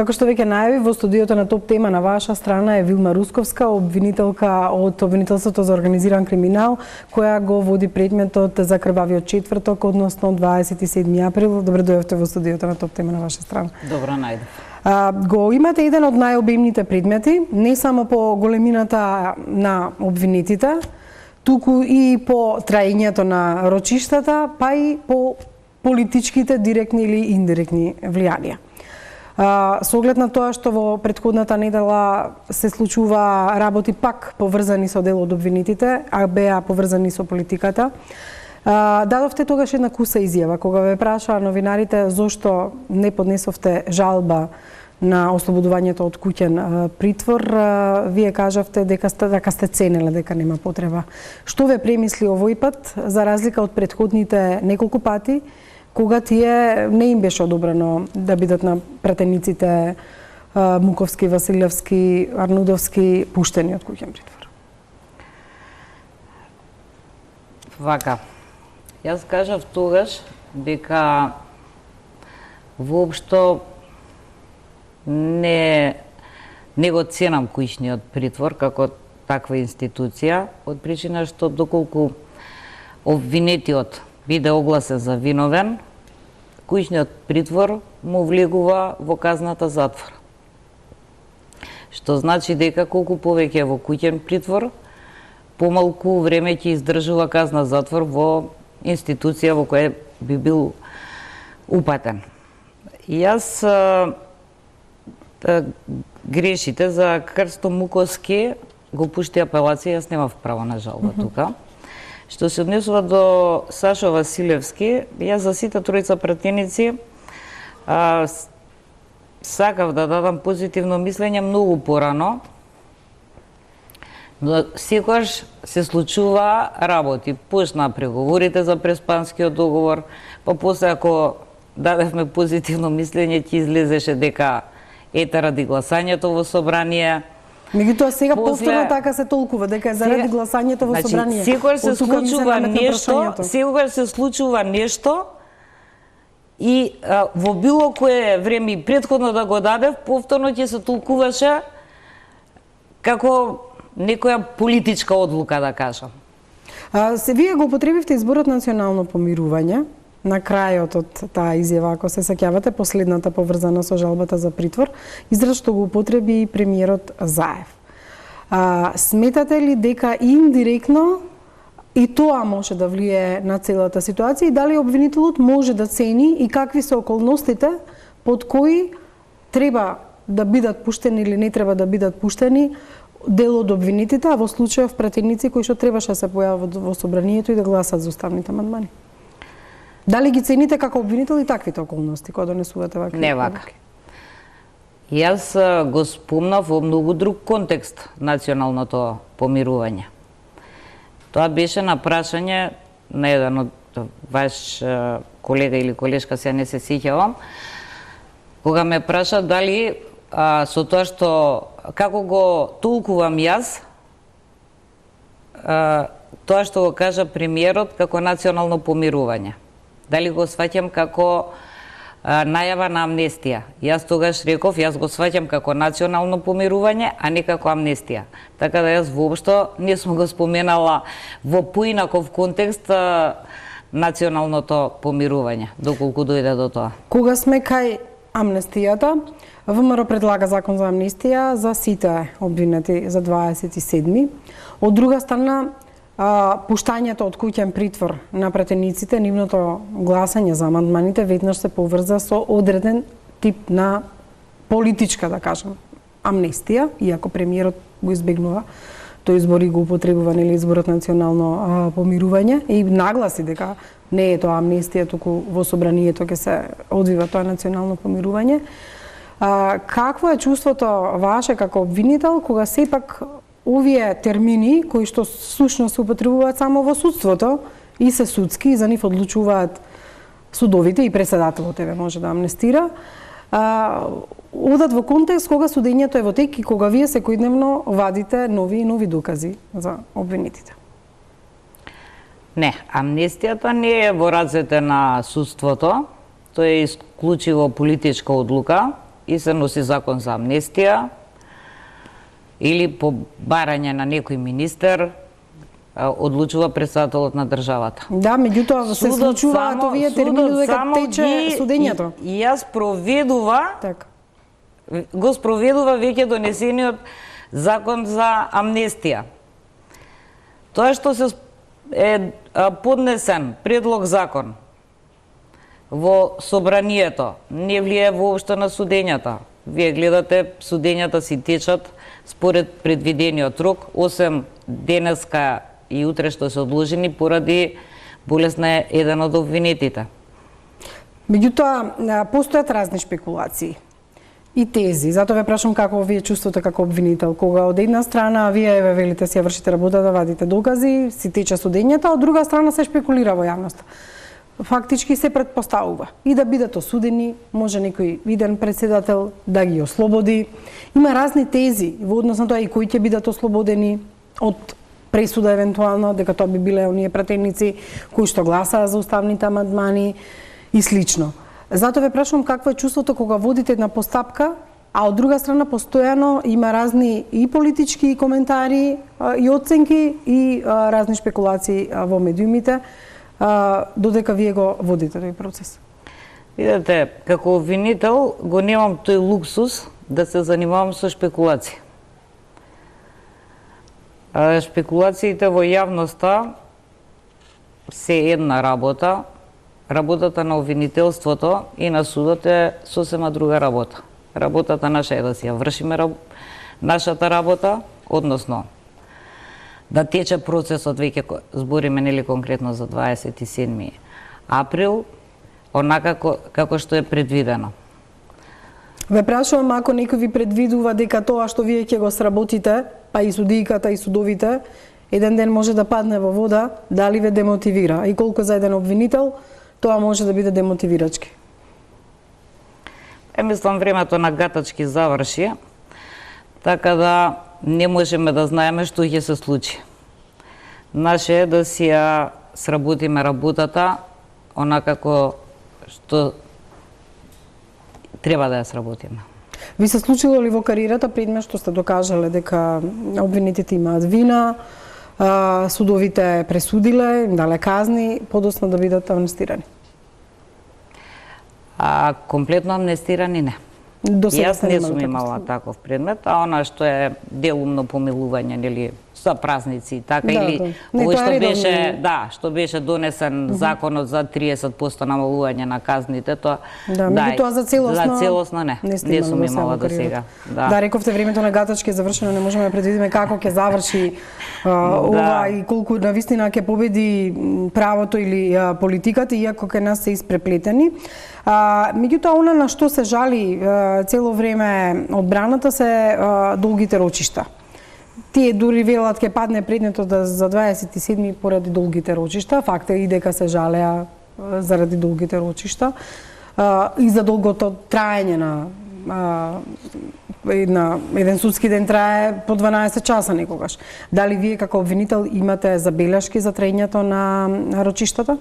Како што веќе најави, во студиото на Топ тема на ваша страна е Вилма Русковска, обвинителка од Обвинителството за организиран криминал, која го води предметот за крвавиот четврток, односно 27 април. Добре дојдовте во студиото на Топ тема на ваша страна. Добро најдов. Го имате еден од најобемните предмети, не само по големината на обвинетите, туку и по траењето на рочиштата, па и по политичките директни или индиректни влијанија. Со оглед на тоа што во претходната недела се случува работи пак поврзани со дел од обвинетите, а беа поврзани со политиката, дадовте тогаш една куса изјава кога ве прашаа новинарите зошто не поднесовте жалба на ослободувањето од куќен притвор, вие кажавте дека сте ценеле дека нема потреба. Што ве премисли овој пат, за разлика од претходните неколку пати, кога тие не им беше одобрено да бидат на пратениците Муковски, Василевски, Арнудовски пуштени од куќен притвор? Вака, јас кажав тогаш дека воопшто не го ценам куќниот притвор како таква институција, од причина што доколку обвинетиот биде огласен за виновен, куќниот притвор му влегува во казната затвор. Што значи дека колку повеќе во куќен притвор, помалку време ќе издржува казна затвор во институција во која би бил упатен. Јас грешите за Крсто Муковски го пушти апелација, јас немав право на жалба тука. Што се однесува до Сашо Василевски, јас за сите тројца пратеници сакав да дадам позитивно мислење многу порано, но секогаш се случува работи. Почнаа преговорите за преспанскиот договор, па после ако дадевме позитивно мислење, ќе излезеше дека ете ради гласањето во собрание. Меѓутоа сега повторно така се толкува дека е заради гласањето во собрание. Секогаш се случува нешто, секогаш се случува нешто и во било кое време и претходно да го дадев, повторно ќе се толкуваше како некоја политичка одлука, да кажам. Вие го употребивте изборот национално помирување на крајот од таа изјава, ако се сеќавате, последната поврзана со жалбата за притвор, израз што го употреби и премиерот Заев. Сметате ли дека индиректно и тоа може да влие на целата ситуација и дали обвинителот може да цени и какви се околностите под кои треба да бидат пуштени или не треба да бидат пуштени дел од обвинетите, а во случајов пратеници кои што требаше да се појават во собранието и да гласат за уставните амандмани? Дали ги цените како обвинител и таквите околности кога донесувате вакви? Не вака. Јас го спомнав во многу друг контекст националното помирување. Тоа беше на прашање на еден од ваш колега или колешка, сега не се сеќавам, кога ме праша дали со тоа што како го толкувам јас тоа што го кажа премиерот како национално помирување. Дали го сваќам како најава на амнестија. Јас тогаш реков, јас го сваќам како национално помирување, а не како амнестија. Така да јас воопшто не сум го споменала во поинаков контекст националното помирување, доколку дојде до тоа. Кога сме кај амнестијата, ВМРО предлага закон за амнестија за сите обвинети за 27. Од друга страна, пуштањето од куќен притвор на пратениците, нивното гласање за амандманите веднаш се поврза со одреден тип на политичка, да кажам, амнестија, иако премиерот го избегнува, тој избор и го употребува, нели, изборот национално помирување и нагласи дека не е тоа амнестија, туку во собранието ќе се одвива тоа национално помирување. Какво е чувството ваше како обвинител кога сепак овие термини кои што сушност се употребуваат само во судството и се судски и за нив одлучуваат судовите и председателот може да амнестира, одат во контекст кога судењето е во тек и кога вие секојдневно вадите нови и нови докази за обвинетите? Не, амнестијата не е во рацете на судството, тоа е исклучиво политичка одлука и се носи закон за амнестија или по барање на некој министер одлучува председателот на државата. Да, меѓутоа се случуваат овие термини додека тече судењето. И јас проведува, Така. го спроведува веќе донесениот закон за амнестија. Тоа што се е поднесен предлог закон во собранието не влие воопшто на судењата. Вие гледате, судењата си течат според предвидениот рок, освен денеска и утре што се одложени поради болест на еден од обвинетите. Меѓутоа, постојат разни шпекулации и тези. Затоа ве прашам како вие чувствувате како обвинител, кога од една страна вие ве велите си ја вршите работата, вадите докази, си тече судењата, од друга страна се шпекулира во јавноста. Фактички се претпоставува и да бидат осудени, може некој виден председател да ги ослободи. Има разни тези во однос на тоа и кои ќе бидат ослободени од пресуда евентуално, дека тоа би биле оние пратеници кои што гласаа за уставните амандмани и слично. Затоа ве прашувам какво е чувството кога водите една постапка, а од друга страна постојано има разни и политички коментари и оценки и разни шпекулации во медиумите, додека вие го водите тој процес. Видете, како обвинител го немам тој луксус да се занимавам со шпекулации. Шпекулациите во јавноста се една работа, работата на обвинителството и на судот е сосема друга работа. Работата наша е да си ја вршиме нашата работа, односно да тече процесот, веќе збориме нели конкретно за 27 април, онака како што е предвидено. Ве прашувам ако некој ви предвидува дека тоа што вие ќе го сработите, па и судијката и судовите, еден ден може да падне во вода, дали ве демотивира и колку за еден обвинител тоа може да биде демотивирачки? Мислам времето на гатачки заврши, така да не можеме да знаеме што ќе се случи. Наше е да си ја сработиме работата онака како што треба да ја сработиме. Ви се случило ли во кариерата предмет што сте докажале дека обвинетите имаат вина, судовите пресудиле, им дале казни, подоцна да бидат амнестирани? Комплетно амнестирани не. Јас не сум имала таков предмет, а она што е делумно помилување, нели, за празници и така, или овој што беше, што беше донесен законот за 30% намалување на казните, тоа меѓутоа за целосно не сум имала до сега. Да, рековте времето на гатачки е завршено, не можеме да предвидиме како ќе заврши ова и колку навистина ќе победи правото или политиката, иако кај нас се испреплетени. Меѓутоа, она на што се жали цело време одбраната се долгите рочишта. Тие дури велат ќе падне предметот за 27 поради долгите рочишта. Факт е и дека се жалеа заради долгите рочишта и за долгото траење на еден судски ден трае по 12 часа некогаш. Дали вие како обвинител имате забелешки за траењето на рочиштата?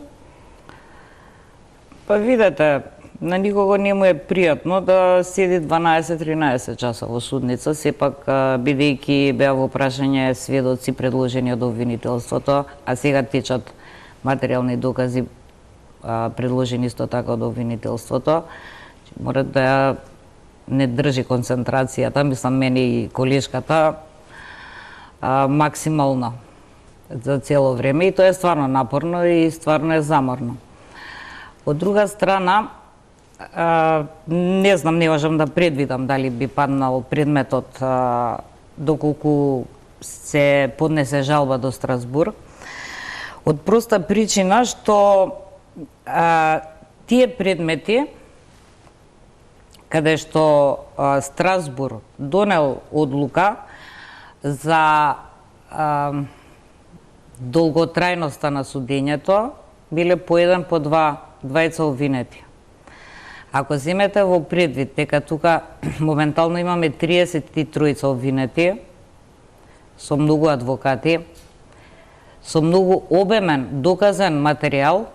Па видете, на никого не му е пријатно да седи 12-13 часа во судница, сепак бидејќи беа во прашање сведоци предложени од обвинителството, а сега течат материјални докази предложени исто така од обвинителството, мора да не држи концентрацијата, мислам мене и колешката, максимално за цело време и тоа е стварно напорно и стварно е заморно. Од друга страна, не знам, не можам да предвидам дали би паднал предметот доколку се поднесе жалба до Страсбург. Од проста причина што тие предмети каде што Страсбург донел одлука за долготрајноста на судењето, биле по еден, по двајца обвинети. Ако земете во предвид дека тука моментално имаме 33 обвинети, со многу адвокати, со многу обемен доказен материјал,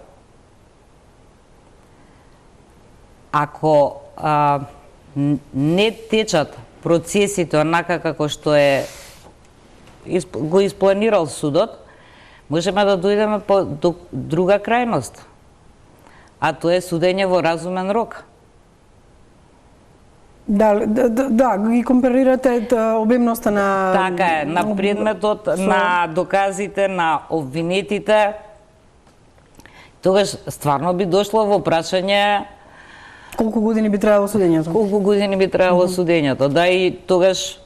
ако не течат процесите онака како што го испланирал судот, можеме да дојдеме до друга крајност, а тоа е судење во разумен рок. Да, ги компарирате обемноста на... Така е, на предметот, на доказите, на обвинетите, тогаш стварно би дошло во прашање колку години би требало судењето? Колку години би требало судењето, да, и тогаш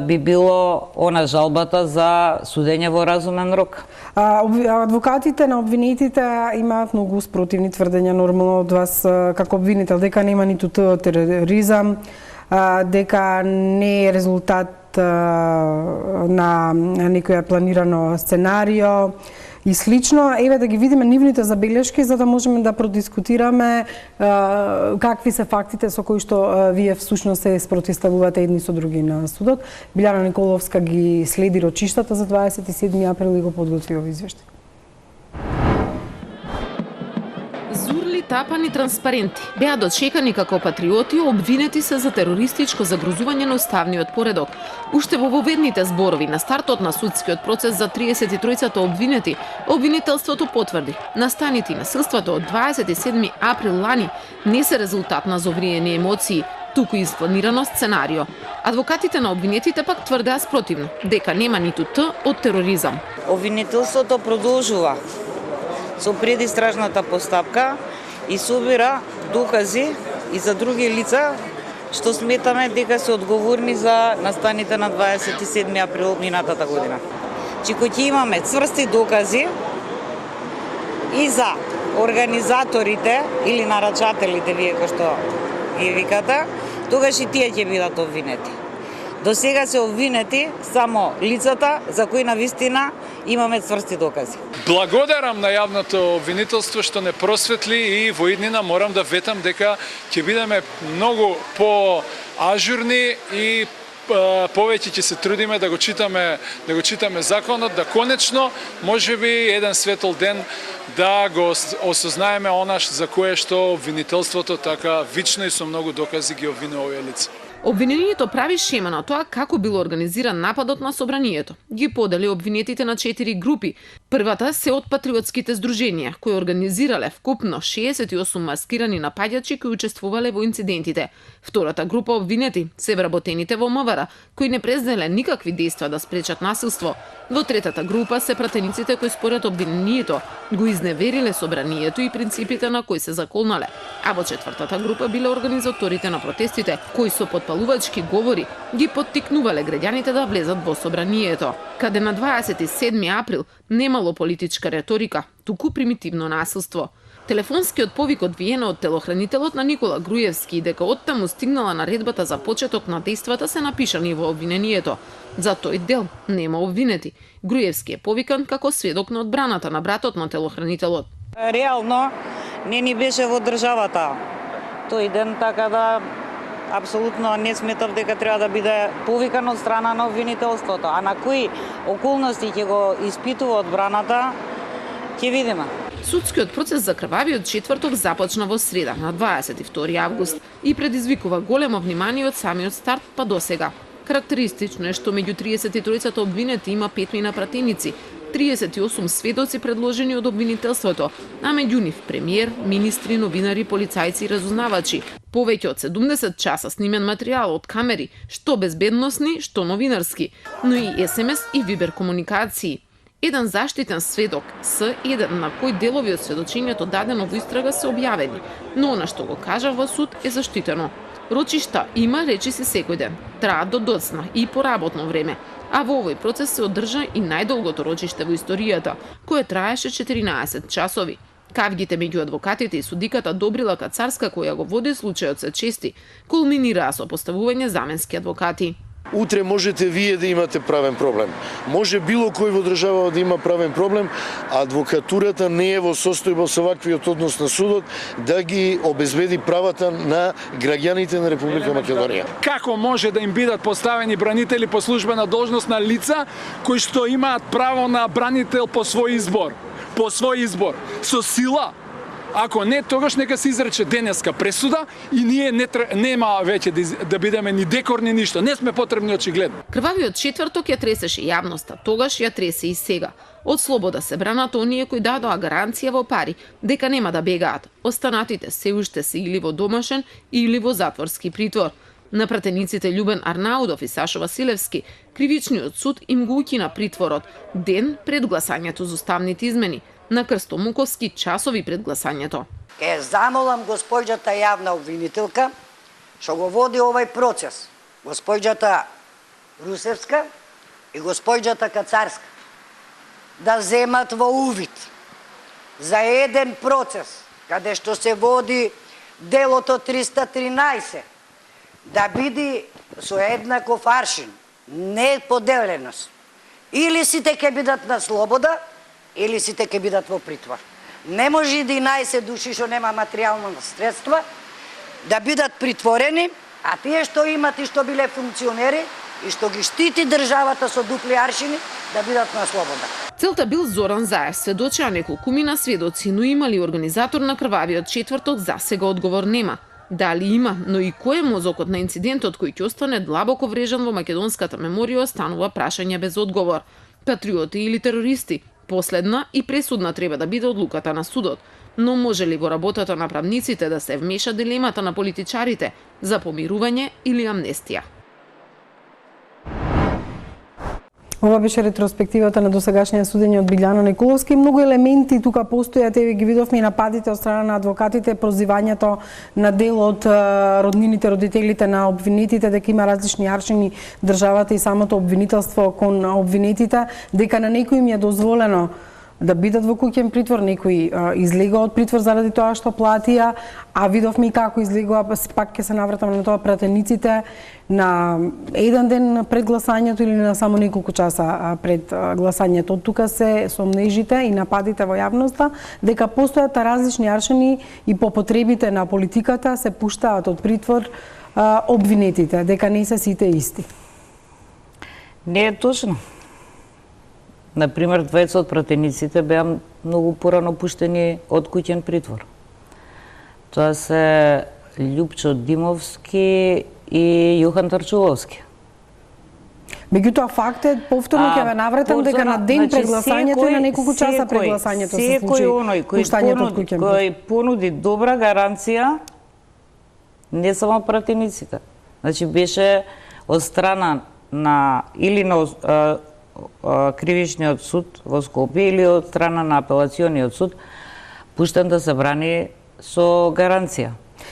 би било она жалбата за судење во разумен рок. Адвокатите на обвинетите имаат многу спротивни тврдења нормално од вас како обвинител, дека нема ниту тероризам, дека не е резултат на некоја планирано сценарио и слично. Еве да ги видиме нивните забелешки за да можеме да продискутираме какви се фактите со кои што вие всушност се спротивставувате едни со други на судот. Билјана Николовска ги следи рочиштата за 27 април и го подготви овој извештај. Зурли, тапани транспаренти беа дочекани како патриоти, обвинети се за терористичко загрозување на уставниот поредок. Уште во воведните зборови на стартот на судскиот процес за 33-цата обвинети, обвинителството потврди настаните насилството од 27 април лани не се резултат на зовриени емоции, туку испланирано сценарио. Адвокатите на обвинетите пак тврдеа спротивно, дека нема ниту Т од тероризам. Обвинителството продолжува со предистражната постапка и собира докази и за други лица што сметаме дека се одговорни за настаните на 27 април минатата година. Кој ќе имаме цврсти докази и за организаторите или нарачателите, вие кои што ги викате, тогаш и тие ќе бидат обвинети. До сега се обвинети само лицата за кои навистина имаме цврсти докази. Благодарам на јавното обвинителство што не просветли и во иднина морам да ветам дека ќе бидеме многу по-ажурни и повеќе ќе се трудиме да го читаме законот, да конечно можеби еден светол ден да го осознаеме она за кое што обвинителството така вично и со многу докази ги обвинува овие лица. Обвинението прави шема на тоа како бил организиран нападот на собранието. Ги подели обвинетите на 4 групи. Првата се од патриотските здруженија, кои организирале вкупно 68 маскирани напаѓачи кои учествувале во инцидентите. Втората група обвинети се вработените во МВР, кои не презделе никакви дејства да спречат насилство. Во третата група се пратениците кои според обвинението го изневериле собранието и принципите на кои се заколнале. А во четвртата група биле организаторите на протестите, кои со подпалувачки говори ги поттикнувале граѓаните да влезат во собранието, каде на 27 април немало политичка реторика, туку примитивно насилство. Телефонскиот повик одвиен од телохранителот на Никола Груевски и дека оттаму стигнала наредбата за почеток на дејствата се напишани во обвинението. За тој дел нема обвинети. Груевски е повикан како сведок на одбраната на братот на телохранителот. Реално не ни беше во државата тој ден, така да апсолутно не сметав дека треба да биде повикан од страна на обвинителството. А на кои околности ќе го испитува одбраната, ќе видиме. Судскиот процес за крвавиот четврток започна во среда, на 22 август, и предизвикува големо внимание од самиот старт па до сега. Карактеристично е што меѓу 33-цата обвинети има 5 пратеници, 38 сведоци предложени од обвинителството, а меѓу нив премиер, министри, новинари, полицајци и разузнавачи. Повеќе од 70 часа снимен материјал од камери, што безбедносни, што новинарски, но и СМС и Вибер комуникации. Еден заштитен сведок, С1, на кој делови од сведочењето дадено во истрага се објавени, но она што го кажа во суд е заштитено. Рочишта има, речи се секој ден, траат до доцна и поработно време, а во овој процес се одржа и најдолгото рочиште во историјата, кое траеше 14 часови. Кавгите меѓу адвокатите и судиката Добрила Кацарска, која го води случајот, се чести, кулминираа со поставување заменски адвокати. Утре можете вие да имате правен проблем. Може било кој во држава да има правен проблем, а адвокатурата не е во состојба со ваквиот однос на судот да ги обезбеди правата на граѓаните на Република Македонија. Како може да им бидат поставени бранители по службена должност на лица кои што имаат право на бранител по свој избор? По свој избор. Со сила? Ако не, тогаш нека се изрече денеска пресуда и ние нема веќе да бидеме ни декорни ништо. Не сме потребни очигледно. Крвавиот четврток ја тресеше јавноста, тогаш ја тресе и сега. Од слобода се бранат оние кои дадоа гаранција во пари дека нема да бегаат. Останатите се уште се или во домашен или во затворски притвор. На пратениците Љубен Арнаудов и Сашо Василевски кривичниот суд им го укина притворот ден пред гласањето за уставните измени. На Крсто Муковски часови пред гласањето. Ке замолам госпоѓата јавна обвинителка што го води овај процес, госпоѓата Русевска и госпоѓата Кацарска, да земат во увид за еден процес каде што се води делото 313, да биде со еднаков аршин, не поделеност. Или сите ќе бидат на слобода, или сите ќе бидат во притвор. Не може 11 души што нема материјално средства да бидат притворени, а тие што имат и што биле функционери и што ги штити државата со дупли аршини да бидат на слобода. Целта бил Зоран Заев, сведочеа неколкумина сведоци, но има ли организатор на крвавиот четврток, засега одговор нема. Дали има, но и кој е мозокот на инцидентот кој ќе остане длабоко врежан во македонската меморија, останува прашање без одговор. Патриоти или терористи? Последна и пресудна треба да биде одлуката на судот. Но може ли во работата на правниците да се вмеша дилемата на политичарите за помирување или амнестија? Ова беше ретроспективата на досегашниот судење од Билјана Николовски. Многу елементи тука постојат, еве ги видовме и нападите од страна на адвокатите, прозивањето на дел од роднините, родителите на обвинетите, дека има различни аршини државата и самото обвинителство кон обвинетите, дека на некои им е дозволено да бидат во куќен притвор, некои излегува од притвор заради тоа што платија, а видовме и како излегува, пак ќе се навратам на тоа, пратениците на еден ден пред гласањето или на само неколку часа пред гласањето. Тука се сомнежите и нападите во јавноста дека постојат различни аршини и по потребите на политиката се пуштаат од притвор обвинетите, дека не се сите исти. Не е точно. Например, двајца од пратениците беа многу порано пуштени од куќен притвор. Тоа се Љупчо Димовски и Јохан Тарчуловски. Меѓутоа факт е, повторно ќе ве навратам дека на ден пред гласањето и на неколку часа пред гласањето се случи пуштањето од куќен притвор. Кој понуди добра гаранција, не само пратениците. Значи беше од страна на или на Кривичниот суд во Скопје или од страна на апелациониот суд пуштен да се брани со гаранција.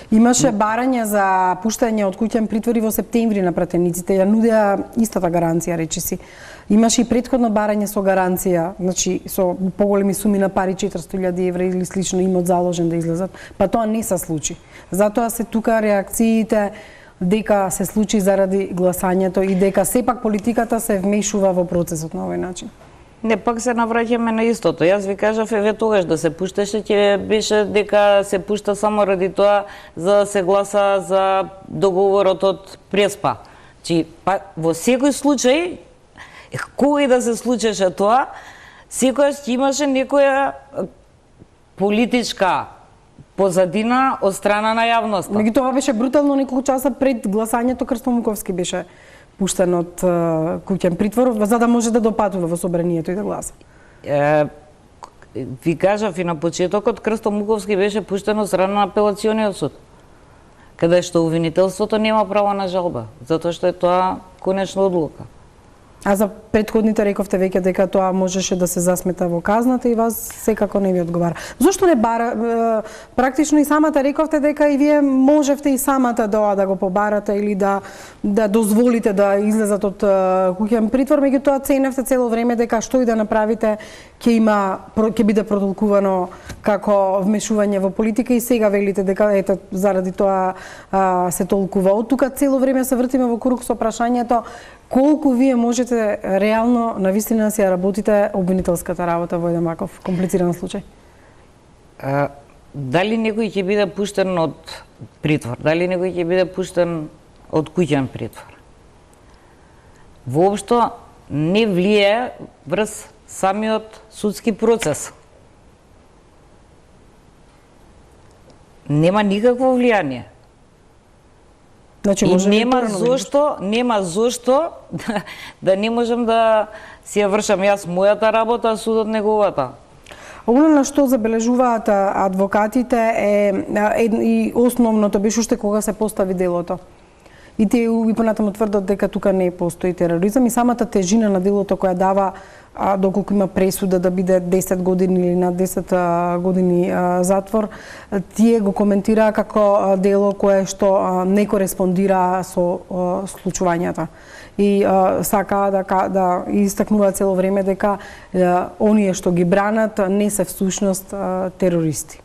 Имаше барање за пуштање од куќен притвор и во септември на пратениците, ја нудеа истата гаранција, речиси. Имаше и претходно барање со гаранција, значи со поголеми суми на пари, 400.000 евра или слично, имот заложен да излезат, па тоа не се случи. Затоа се тука реакциите дека се случи заради гласањето и дека сепак политиката се вмешува во процесот на овој начин. Не, пак се навраќаме на истото. Јас ви кажав, еве тогаш да се пушташе, ќе беше дека се пушта само ради тоа за да се гласа за договорот од Преспа. Чи па во секој случај, кој да се случеше тоа, секогаш имаше некоја политичка позадина од страна на јавноста. Меѓутоа тоа беше брутално, неколку часа пред гласањето Крсто Муковски беше пуштен од куќен притвор за да може да допатува во собранието и да гласа. Ви кажав и на почетокот, Крсто Муковски беше пуштен од страна на апелациониот суд, каде што обвинителството нема право на жалба, затоа што е тоа конечна одлука. А за претходните рековте веќе дека тоа можеше да се засмета во казната и вас секако не ви одговара. Зошто не бара? Практично и самата рековте дека и вие можевте и самата да го побарате или да дозволите да излезат од куќен притвор, меѓутоа ценевте цело време дека што и да направите ќе биде протолкувано како вмешување во политика и сега велите дека ето заради тоа се толкува. Од тука цело време се вртиме во круг со прашањето колку вие можете реално навистина да си ја работите обвинителската работа во еден ваков комплициран случај? Дали некој ќе биде пуштен од притвор, дали некој ќе биде пуштен од куќен притвор, воопшто не влие врз самиот судски процес. Нема никакво влијание. Значи, И може би нема порано зошто да не можам да си ја вршам јас мојата работа, а судот неговата. Оно на што забележуваат адвокатите и основното беше уште кога се постави делото. И тие и понатаму тврдат дека тука не постои тероризам и самата тежина на делото која дава доколку има пресуда да биде 10 години или над 10 години затвор, тие го коментираа како дело кое што не кореспондира со случувањата. И сакаа да истакнуваат цело време дека оние што ги бранат не се всушност терористи.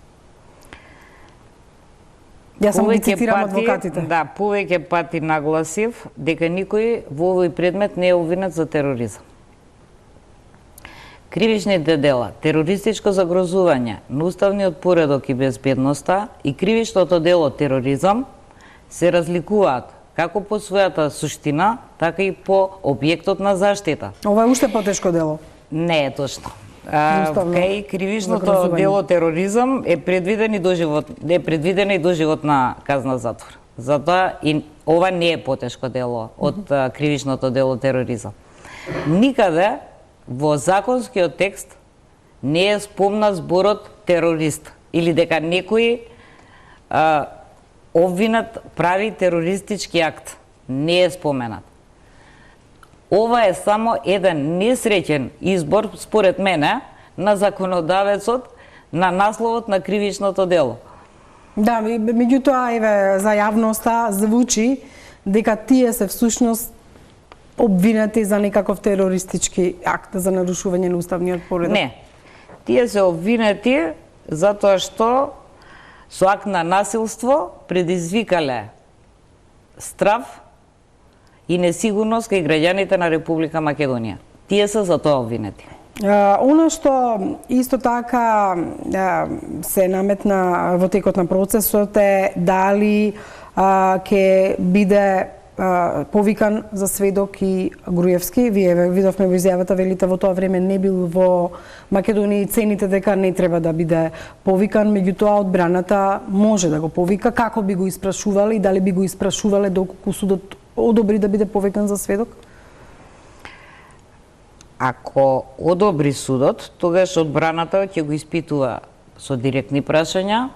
Јас само ги цитирам адвокатите. Да, повеќе пати нагласив дека никој во овој предмет не е обвинет за тероризам. Кривичните дела, терористичко загрозување, неуставниот поредок и безбедноста и кривичното дело тероризам се разликуваат како по својата суштина, така и по објектот на заштита. Ова е уште потешко дело. Не е точно. Неуставно Кај кривичното загрозување. дело тероризам е предвидена и доживотна казна затвор. Затоа и ова не е потешко дело од кривичното дело тероризам. Никаде во законскиот текст не е спомнат зборот терорист или дека некој обвинат прави терористички акт. Не е споменат. Ова е само еден несреќен избор, според мене, на законодавецот на насловот на кривичното дело. Да, меѓутоа, еве, за јавноста звучи дека тие се всушност обвинети за некаков терористички акт за нарушување на уставниот поредок. Не. Тие се обвинети затоа што со акт на насилство предизвикале страв и несигурност кај граѓаните на Република Македонија. Тие се за тоа обвинети. Она што исто така се наметна во текот на процесот е дали ќе биде повикан за сведок и Груевски. Вие видовме во изјавата, велите во тоа време не бил во Македонија и цените дека не треба да биде повикан, меѓутоа одбраната може да го повика. Како би го испрашувале и дали би го испрашувале доколку судот одобри да биде повикан за сведок? Ако одобри судот, тогаш одбраната ќе го испитува со директни прашања,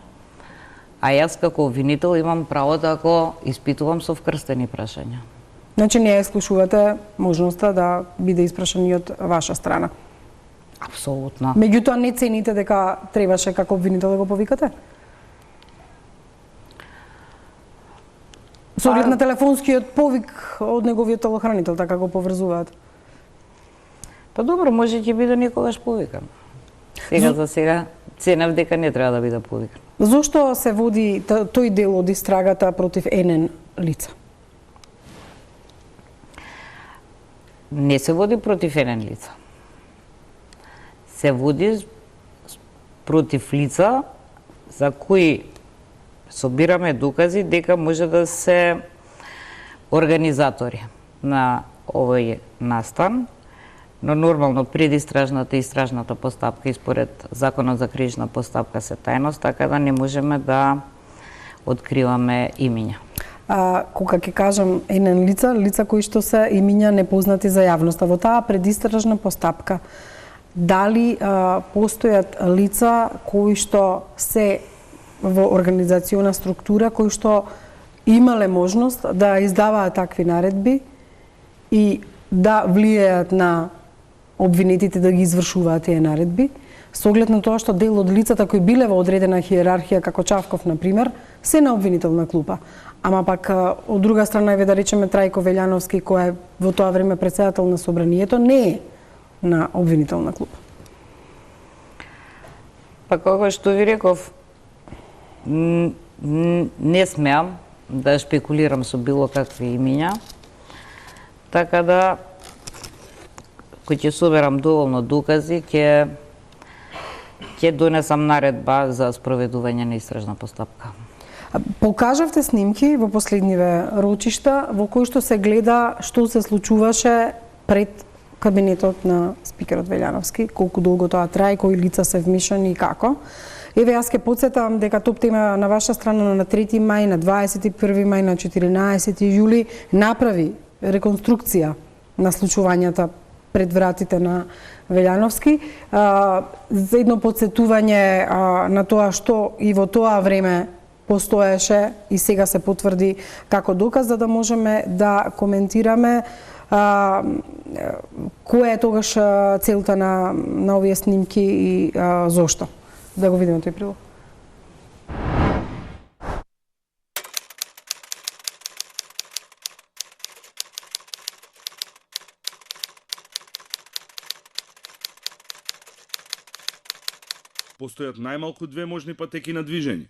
а јас како обвинител имам право да го испитувам со вкрстени прашања. Значи не ја исклучувате можноста да биде испрашан и од ваша страна. Апсолутно. Меѓутоа не цените дека требаше како обвинител да го повикате? Со оглед на телефонскиот повик од неговиот телохранител, така го поврзуваат. Па добро, може ќе биде некогаш повикан. Сега за сега ценев дека не треба да биде повикан. Зошто се води тој дел од истрагата против НН лица? Не се води против НН лица. Се води против лица за кои собираме докази дека може да се организатори на овој настан, но нормално предистражната и истражната постапка и според Законот за кривична постапка се тајност, така да не можеме да откриваме имиња. Кога ќе кажам НН лица, лица кои што се имиња непознати за јавноста, во таа предистражна постапка, дали постојат лица кои што се во организациона структура, кои што имале можност да издаваат такви наредби и да влијаат на обвинетите да ги извршуваат тие наредби, со оглед на тоа што дел од лицата кои биле во одредена хиерархија, како Чавков, например, се на обвинителна клупа. Ама пак, од друга страна, еве да речеме Трајко Велјановски, кој е во тоа време претседател на собранието, не е на обвинителна клупа. Па како што ви реков, не смеам да шпекулирам со било какви имиња, така да кој ќе соберам доволно докази, ќе донесам наредба за спроведување на истражна постапка. Покажавте снимки во последниве рочишта во кои што се гледа што се случуваше пред кабинетот на спикерот Велјановски, колку долго тоа трае, кои лица се вмешани и како. Еве, јас ќе подсетам дека топ тема на ваша страна на 3 мај, на 21 мај, на 14 јули направи реконструкција на случувањата пред вратите на Велјановски, за едно подсетување на тоа што и во тоа време постоеше и сега се потврди како доказ, за да можеме да коментираме која е тогаш целта на овие снимки и зошто. Да го видиме тој прилог. Постојат најмалку две можни патеки на движење.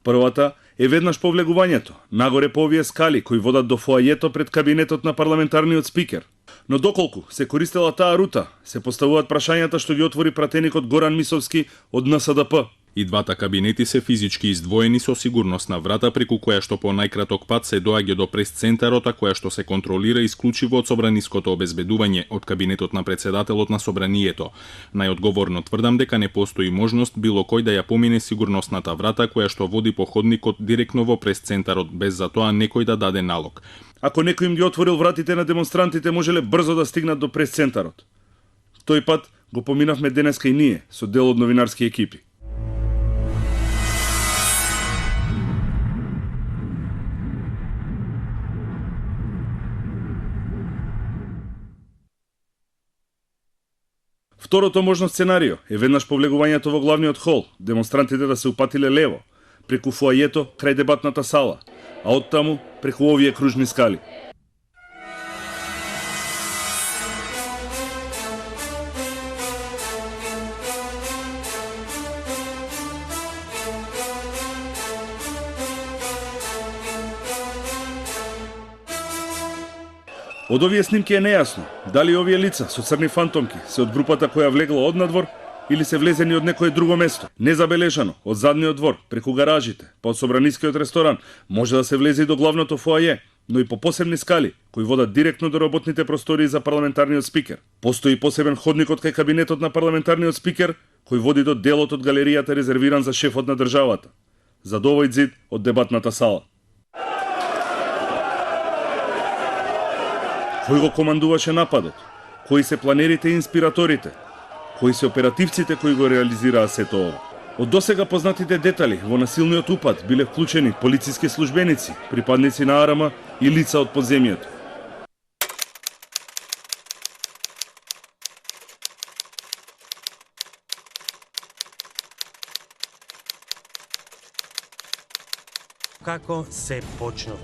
Првата е веднаш по влегувањето, нагоре по овие скали кои водат до фоајето пред кабинетот на парламентарниот спикер. Но доколку се користела таа рута, се поставуваат прашањата што ги отвори пратеникот Горан Мисовски од НСДП. И двата кабинети се физички издвоени со сигурносна врата преку која што по најкраток пат се доаѓа до прес-центарот, а која што се контролира исклучиво од собраниското обезбедување од кабинетот на председателот на собранието. Најодговорно тврдам дека не постои можност било кој да ја помине сигурносната врата која што води по ходникот директно во прес-центарот без за тоа некој да даде налог. Ако некој им ги отворил вратите на демонстрантите, можеле брзо да стигнат до прес-центарот. Тој пат го поминавме денеска и ние со дел од новинарски екипи. Второто можно сценарио е веднаш по влегувањето во главниот хол, демонстрантите да се упатиле лево, преку фоајето крај дебатната сала, а оттаму преку овие кружни скали. Од овие снимки е нејасно дали овие лица со црни фантомки се од групата која влегла од надвор или се влезени од некое друго место. Незабележано од задниот двор, преку гаражите, па од собранискиот ресторан, може да се влезе и до главното фоаје, но и по посебни скали кои водат директно до работните простории за парламентарниот спикер. Постои посебен ходник од кај кабинетот на парламентарниот спикер кој води до делот од галеријата резервиран за шефот на државата, за до овој зид од дебатната сала. Кој го командуваше нападот? Кои се планерите и инспираторите? Кои се оперативците кои го реализираа сето ова? Од досега познатите детали во насилниот упад биле вклучени полициски службеници, припадници на АРМ и лица од подземјето. Како се почнува?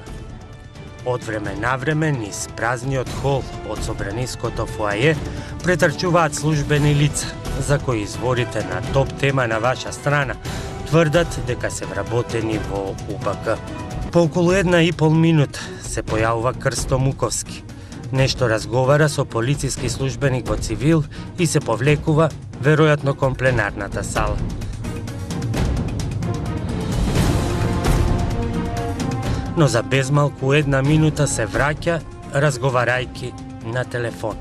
Од време на време низ празниот хол од собраниското фоаје претрчуваат службени лица, за кои изворите на топ тема на ваша страна тврдат дека се вработени во УПК. По околу 1,5 минута се појавува Крсто Муковски. Нешто разговара со полициски службеник во цивил и се повлекува веројатно кон пленарната сала. Но за безмалку 1 минута се враќа, разговарајки на телефон.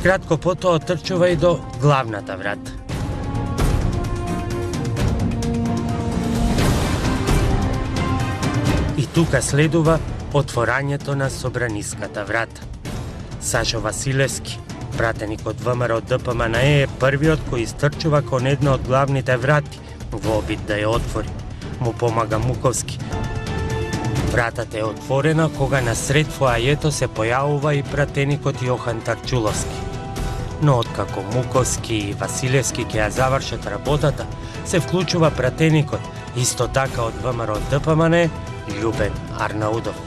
Кратко потоа трчува и до главната врата. И тука следува отворањето на собраниската врата. Сашо Василевски, пратеник од ВМРО ДПМНЕ, е првиот кој истрчува кон една од главните врати во обид да ја отвори. Му помага Муковски. Вратата е отворена кога насред фоајето се појавува и пратеникот Јохан Тарчуловски. Но откако Муковски и Василевски ќе ја завршат работата, се вклучува пратеникот, исто така од ВМРО ДПМНЕ, Љубен Арнаудов.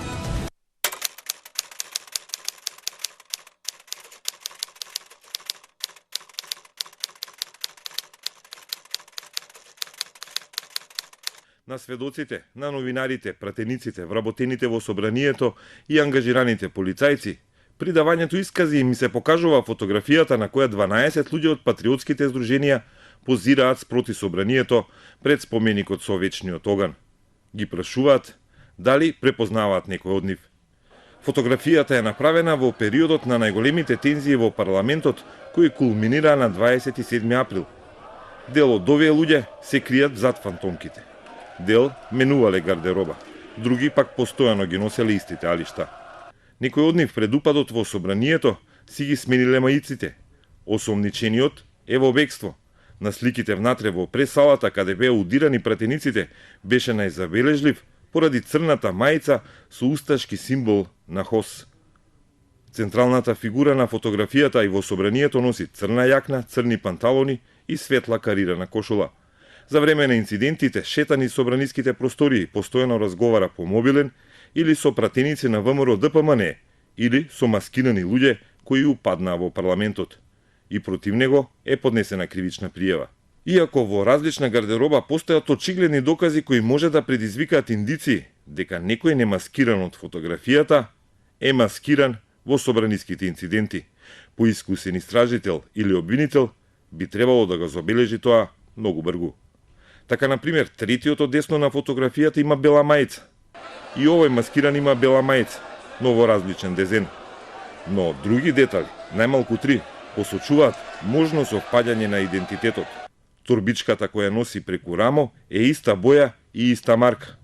На сведоците, на новинарите, пратениците, вработените во собранието и ангажираните полицајци, при давањето искази им се покажува фотографијата на која 12 луѓе од патриотските здруженија позираат спроти собранието пред споменикот со вечниот оган. Ги прашуваат дали препознаваат некој од нив. Фотографијата е направена во периодот на најголемите тензии во парламентот, кој кулминира на 27 април. Дел од овие луѓе се кријат зад фантомките. Дел менувале гардероба, други пак постојано ги носеле истите алишта. Некои од нив пред упадот во собранието си ги смениле маиците. Осомничениот е во бегство. На сликите внатре во пресалата каде беа удирани пратениците беше најзабележлив поради црната мајца со усташки символ на ХОС. Централната фигура на фотографијата и во собранието носи црна јакна, црни панталони и светла карирана кошула. За време на инцидентите, шетани собраниските простории постојано разговара по мобилен или со пратеници на ВМРО ДПМН, или со маскирани луѓе кои упаднаа во парламентот. И против него е поднесена кривична пријава. Иако во различна гардероба постојат очигледни докази кои може да предизвикаат индици дека некој немаскиран од фотографијата е маскиран во собраниските инциденти, поискусен истражител или обвинител би требало да го забележи тоа многу бргу. Така, например, третиот од десно на фотографијата има бела мајца. И овој маскиран има бела мајца, но во различен дизајн. Но други детали, најмалку 3, посочуваат можно совпаѓање на идентитетот. Турбичката која носи преку рамо е иста боја и иста марка.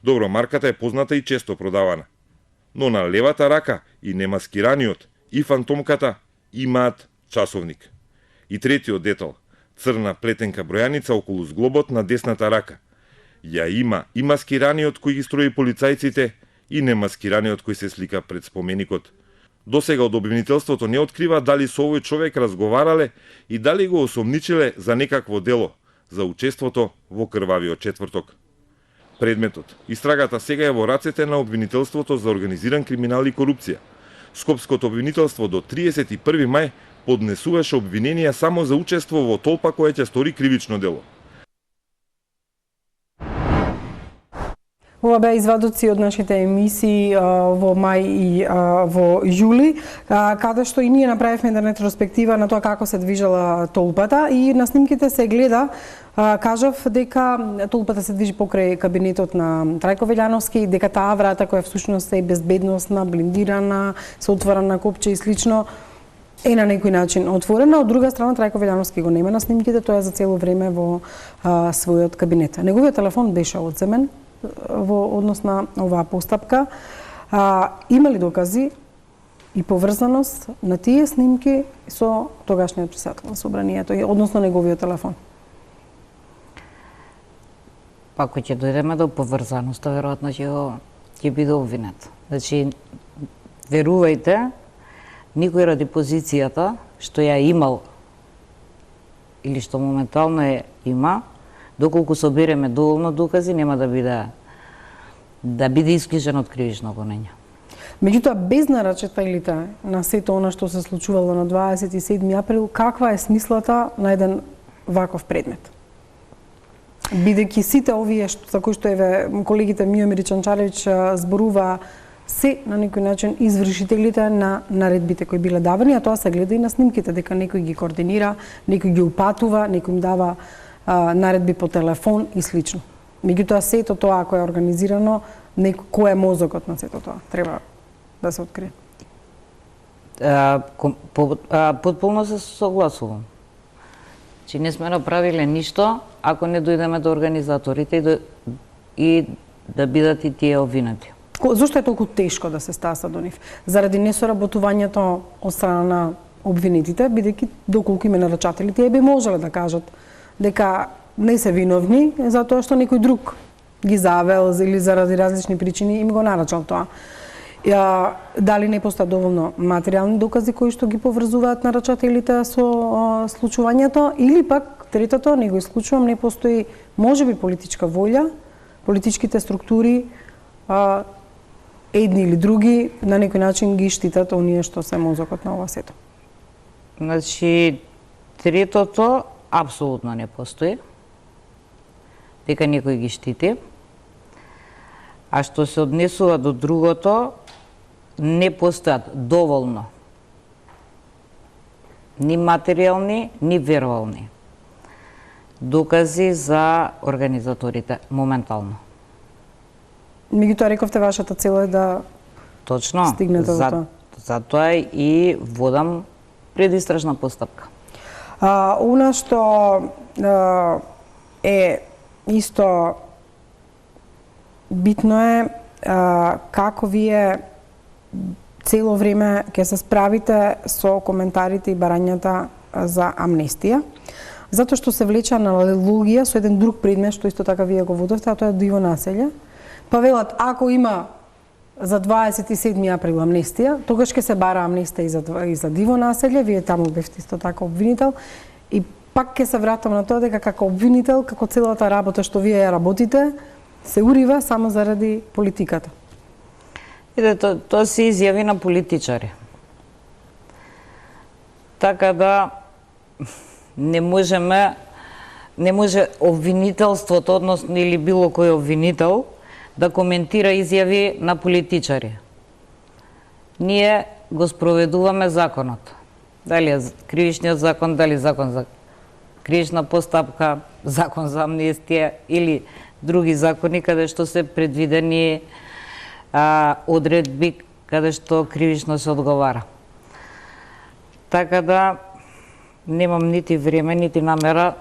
Добро, марката е позната и често продавана. Но на левата рака и немаскираниот и фантомката имаат часовник. И третиот детал, црна плетенка бројаница околу зглобот на десната рака. Ја има и маскираниот кој ги строи полицајците и немаскираниот кој се слика пред споменикот. Досега од обвинителството не открива дали со овој човек разговарале и дали го осомничиле за некакво дело, за учеството во крвавиот четврток. Предметот, истрагата сега е во рацете на обвинителството за организиран криминал и корупција. Скопското обвинителство до 31 мај поднесуваше обвиненија само за учество во толпа која ќе стори кривично дело. Ова беа извадоци од нашите емисии во мај и во јули, каде што и ние направивме една ретроспектива на тоа како се движела толпата и на снимките се гледа, кажав дека толпата се движи покрај кабинетот на Трајко Велјановски, дека таа врата која всушност е безбедносна, блиндирана, се отвора на копче и слично, е на некој начин отворена. Од друга страна, Трајко Велјановски го нема на снимките, тоа е за цело време во својот кабинет. Неговиот телефон беше одземен во однос на оваа постапка. Има ли докази и поврзаност на тие снимки со тогашниот претседател на собранието, односно неговиот телефон? Па ако ќе дојдеме до поврзаноста, веројатно ќе биде обвинет. Значи, верувајте, никој ради позицијата што ја имал или што моментално има, доколку собереме доволно докази, нема да биде исклучен од кривично гонење. Меѓутоа, без нарачителите на сето она што се случувало на 27 април, каква е смислата на еден ваков предмет? Бидејќи сите овие за кои што колегите Миомир и Чанчаревич зборува се на некој начин извршителите на наредбите кои биле давани, а тоа се гледа и на снимките, дека некој ги координира, некој ги упатува, некој им дава наредби по телефон и слично. Меѓутоа, сето тоа кој е организирано, кој е мозокот на сето тоа, треба да се открие. Потполно се согласувам. Че не сме направиле ништо ако не дојдеме до организаторите и да бидат и тие обвинети. Зошто е толку тешко да се стаса до нив? Заради несоработувањето од страна на обвинетите, бидејќи доколку име нарачатели, тие би можеле да кажат дека не се виновни, затоа што некој друг ги завел или заради различни причини им го нарачал тоа. Дали не постојат доволно материјални докази кои што ги поврзуваат нарачателите со случувањето, или пак третото, не го исклучувам, не постои можеби политичка волја, политичките структури едни или други на некој начин ги штитат оние што се мозокот на ова сето. Значи, третото апсолутно не постои, дека некој ги штити. А што се однесува до другото, не постојат доволно ни материјални, ни вербални докази за организаторите моментално. Меѓутоа, рековте, вашата цел е да стигнете до тоа. Затоа и водам предистражна постапка. Она што е исто битно е како вие цело време ќе се справите со коментарите и барањата за амнестија, затоа што се влече аналогија со еден друг предмет што исто така вие го водевте, а тоа е диво населје. Па велат, ако има за 27 април амнестија, тогаш ќе се бара амнестија и за диво населје, вие таму бевте исто така обвинител, и пак ќе се вратам на тоа дека како обвинител, како целата работа што вие ја работите, се урива само заради политиката. Тоа се изјави на политичари. Така да не може обвинителството, односно или било кој обвинител, да коментира изјави на политичари. Ние го спроведуваме законот. Дали е кривичниот закон, дали закон за кривична постапка, закон за амнестија или други закони каде што се предвидени одредби каде што кривично се одговара. Така да немам нити време, нити намера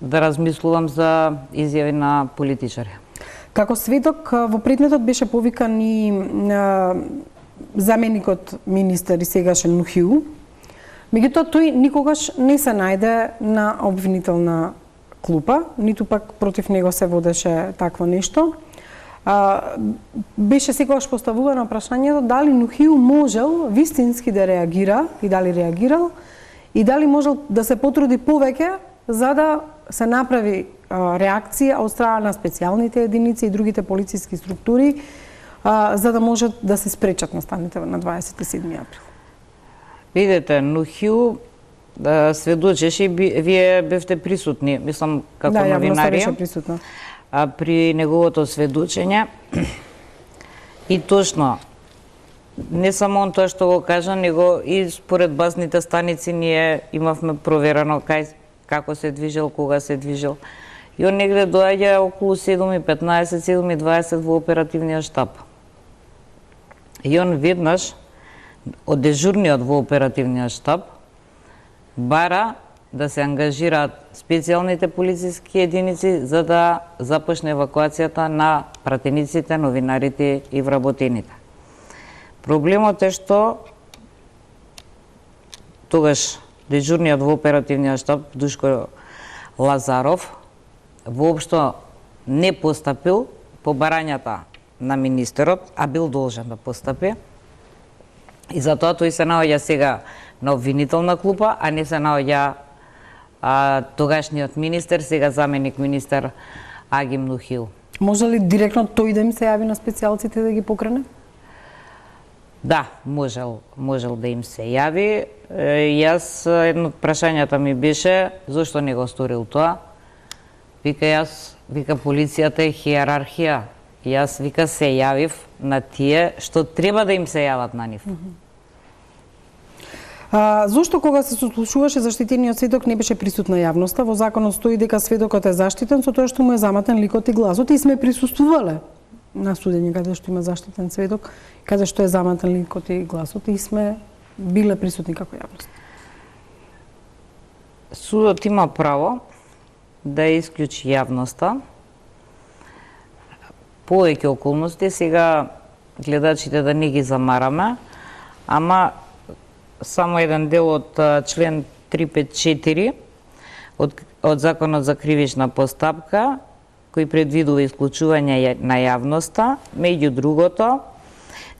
да размислувам за изјави на политичари. Како сведок во предметот беше повикан и заменикот министер и сегашен Нухиу. Меѓутоа тој никогаш не се најде на обвинителна клупа, ниту пак против него се водеше такво нешто. Беше секогаш поставувано прашањето дали Нухиу можел вистински да реагира и дали реагирал и дали можел да се потруди повеќе за да се направи реакција од страна на специјалните единици и другите полициски структури за да можат да се спречат настаните на 27 април. Видете, Нухиу сведочеше и вие бевте присутни, мислам како новинари. Да, јавноста беше присутна. При неговото сведочење и точно не само он тоа што го кажа, него и според базните станици ние имавме проверено како се движел, кога се движел. И он негде доаѓа околу 7:15, 7:20 во оперативниот штаб. И он веднаш од дежурниот во оперативниот штаб бара да се ангажираат специјалните полициски единици за да започне евакуацијата на пратениците, новинарите и вработените. Проблемот е што тогаш дежурниот во оперативниот штаб Душко Лазаров воопшто не постапил по барањата на министерот, а бил должен да постапи. И затоа тој се наоѓа сега на обвинителна клупа, а не се наоѓа тогашниот министер, сега заменик министер Агим Нухиу. Може ли директно тој да им се јави на специјалците да ги покрене? Да, можел да им се јави. Јас, едно од прашањата ми беше, зошто не го сторил тоа? Вика, полицијата е хиерархија. Јас, вика, се јавив на тие што треба да им се јават на нив. Зошто кога се сослушуваше заштитениот сведок не беше присутна јавноста? Во законот стои дека сведокот е заштитен со тоа што му е заматен ликот и гласот и сме присуствувале на судење каде што има заштитен сведок, каде што е заматен ликот и гласот и сме биле присутни како јавност. Судот има право да исклучи јавноста. Повеќе околности, сега гледачите да не ги замараме, ама само еден дел од член 354 од Законот за кривична постапка, кој предвидува исклучување на јавноста, меѓу другото,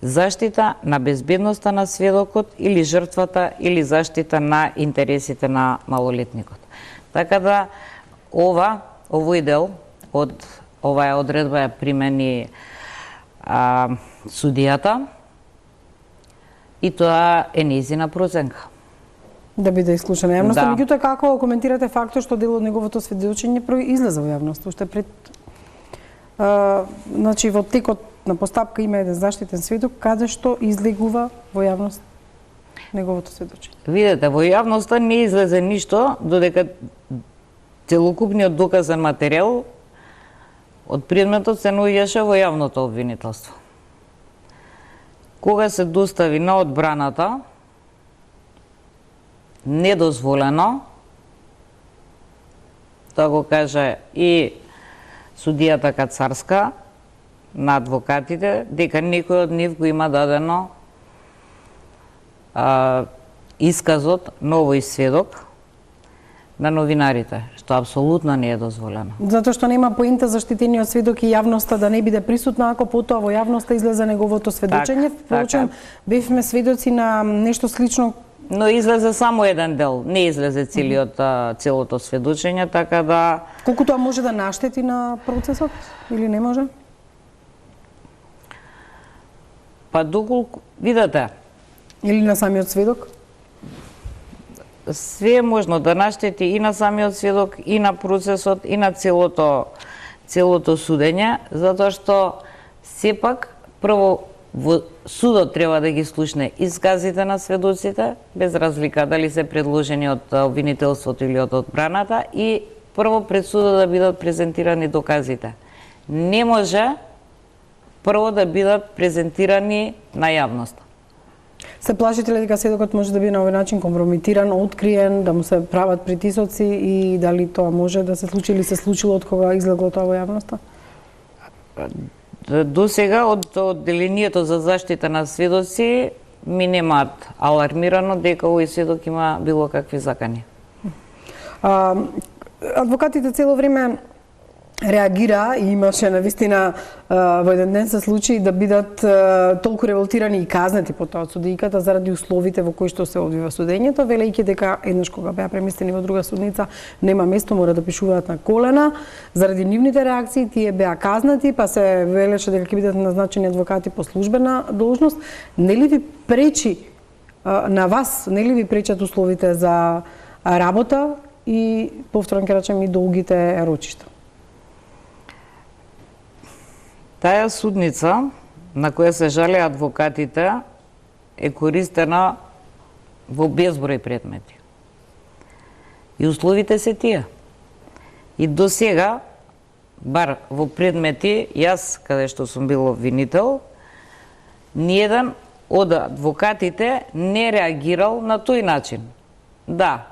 заштита на безбедноста на сведокот или жртвата или заштита на интересите на малолетникот. Така да овој дел од оваа одредба ја примени судијата и тоа е нејзина проценка. Да биде исклучена јавноста, Да. меѓутоа како коментирате фактот што дел од неговото сведочење излезе во јавноста уште пред значи во текот на постапка има еден заштитен сведок каде што излегува во јавност неговото сведочење. Видете, во јавноста не излезе ништо додека целокупниот доказен материјал од предметот се наоѓаше во јавното обвинителство. Кога се достави на одбраната, недозволено тоа го кажа и судијата Кацарска на адвокатите, дека некој од нив го има дадено исказот на овој сведок на новинарите, што апсолутно не е дозволено. Затоа што нема поинта заштитениот сведок и јавноста да не биде присутна ако потоа во јавноста излезе неговото сведочење. Впрочем, бевме сведоци на нешто слично. Но излезе само еден дел, не излезе целото сведочење, така да... Колку тоа може да наштети на процесот или не може? Па доколку, видете... Или на самиот сведок? Све е можно да наштети и на самиот сведок, и на процесот, и на целото судење, затоа што сепак прво во судот треба да ги слушне исказите на сведоците, без разлика дали се предложени од обвинителството или од одбраната, и прво пред судот да бидат презентирани доказите. Не може прво да бидат презентирани на јавноста. Се плашите ли дека сведокот може да биде на овој начин компрометиран, откриен, да му се прават притисоци и дали тоа може да се случи или се случило од кога излегло тоа во јавноста? До сега од одделението за заштита на сведоци ми немаат алармирано дека овој сведок има било какви закани. Адвокатите цело време реагира и имаше навистина во еден ден се случи да бидат толку револтирани и казнети по тоа од судијката заради условите во кои што се одвива судењето, велејќи дека еднаш кога беа преместени во друга судница нема место, мора да пишуваат на колена. Заради нивните реакции тие беа казнати, па се велеше дека ќе бидат назначени адвокати по службена должност. Нели ви пречи на вас, нели ви пречат условите за работа и повторно ќе речем и долгите рочишта? Таа судница на која се жале адвокатите е користена во безброј предмети. И условите се тие. И до сега, бар во предмети, јас, каде што сум бил обвинител, ниеден од адвокатите не реагирал на тој начин. Да,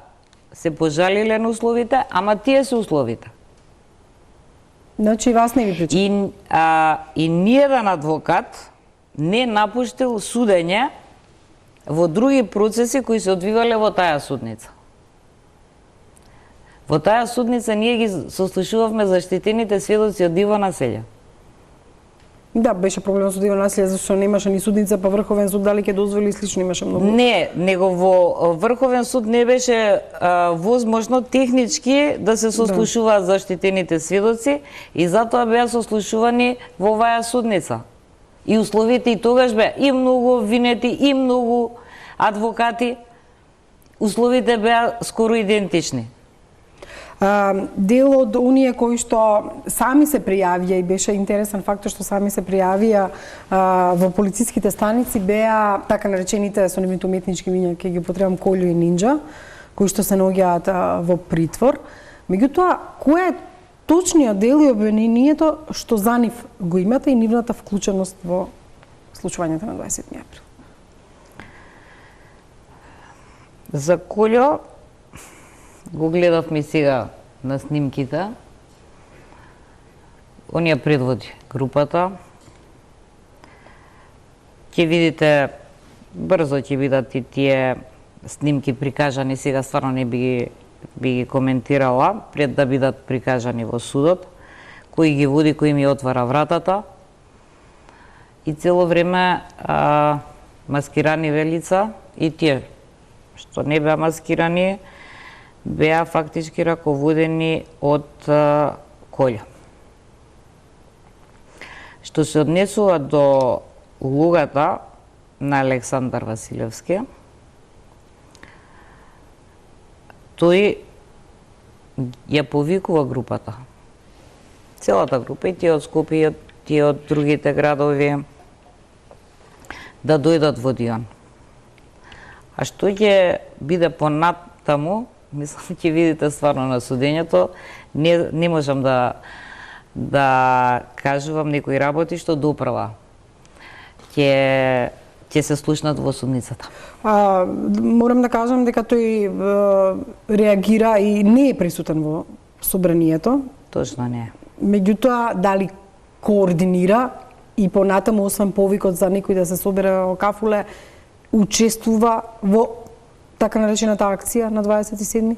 се пожалиле на условите, ама тие се условите. Значи вас не ви пречи. И ниеден адвокат не напуштил судење во други процеси кои се одвивале во таа судница. Во таа судница ние ги сослушувавме заштитените сведоци од диво населје. Да, беше проблем со диво населје, зашто немаше ни судница, па Врховен суд дали ќе дозволи и слично имаше многу. Не, него во Врховен суд не беше возможно технички да се сослушуваат заштитените сведоци и затоа беа сослушувани во оваа судница. И условите и тогаш беа и многу обвинети, и многу адвокати. Условите беа скоро идентични. Дел од оние кои што сами се пријавија, и беше интересен фактот што сами се пријавија во полициските станици, беа така наречените со нивните уметнички имиња, ќе ги потребам Колјо и Нинџа, кои што се наоѓаат во притвор. Меѓутоа, кој е точниот дел и обвинението што за нив го имате и нивната вклученост во случувањето на 20 април? За Колјо го гледавме сега на снимките. Он ја предводи групата. Ќе видите, брзо ќе бидат и тие снимки прикажани, сега стварно не би ги коментирала, пред да бидат прикажани во судот, кој ги води, кој ми отвара вратата. И цело време маскирани велица и тие што не беа маскирани, беа фактички раководени од Колјо. Што се однесува до улогата на Александар Василевски, тој ја повикува групата. Целата група, и тие од Скопје, и тие од другите градови, да дојдат во Дион. А што ќе биде понатаму, мислам, ќе видите стварно на судењето, не можам да кажувам некои работи што допрва ќе се слушнат во судницата. Морам да кажам дека тој реагира и не е присутен во собранието, Точно не. меѓутоа дали координира и понатаму освен повикот за некој да се собере во кафуле, учествува во така наречената акција на 27-ми?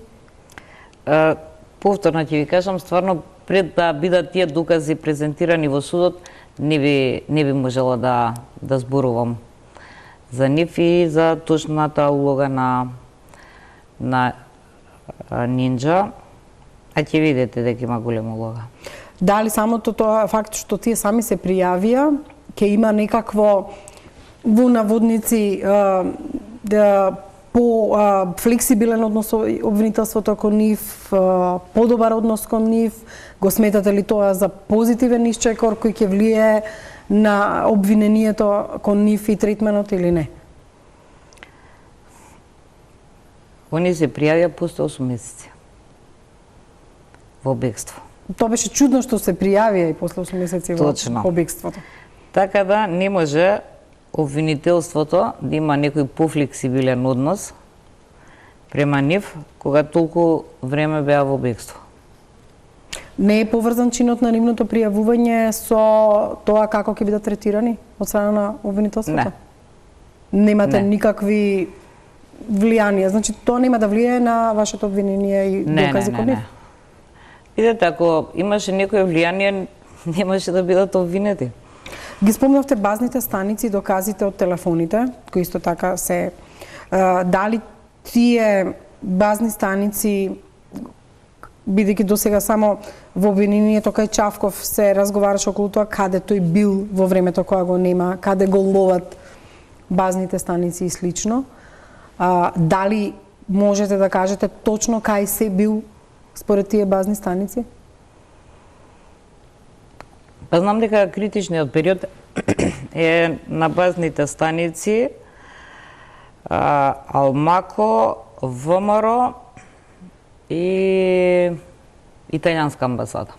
Повторно ќе ви кажам, стварно пред да бидат тие докази презентирани во судот, не би можела да зборувам за нив и за точната улога на Нинџа, а ќе видите дека има голема улога. Дали самото тоа факт што тие сами се пријавија, ќе има некакво во наводници флексибилен однос со обвинителството кон нив, подобар однос кон нив, го сметате ли тоа за позитивен исчекор кој ќе влие на обвинението кон нив и третменот или не? Они се пријавија после 8 месеци во бегство. Тоа беше чудно што се пријавија и после 8 месеци во бегството. Така да не може обвинителството да има некој пофлексибилен однос према нив кога толку време беа во бегство. Не е поврзан чинот на нивното пријавување со тоа како ќе бидат третирани од страна на обвинителството? Не. Немате никакви влијанија, значи тоа нема да влијае на вашето обвинение и докази кон нив? Видете, ако имаше некој влијание, немаше да бидат обвинети. Ги спомнавте базните станици и доказите од телефоните, кои исто така се... Дали тие базни станици, бидејќи досега само во обвинението кај Чавков се разговараше околу тоа каде тој бил во времето кога го нема, каде го ловат базните станици и слично, дали можете да кажете точно кај се бил според тие базни станици? Па знам дека критичниот период е на базните станици Алмако, ВМРО и Италијанска амбасада.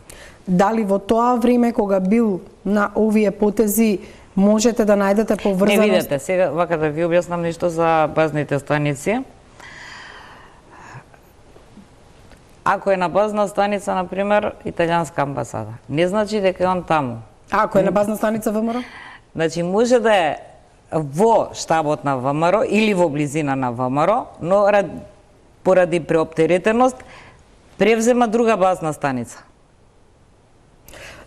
Дали во тоа време кога бил на овие потези можете да најдете поврзаност? Не, видете, сега вака да ви објаснам нешто за базните станици. Ако е на базна станица, например, Италијанска амбасада, не значи дека е он таму. А ако е на базна станица ВМРО? Значи, може да е во штабот на ВМРО или во близина на ВМРО, но поради преоптеретеност превзема друга базна станица.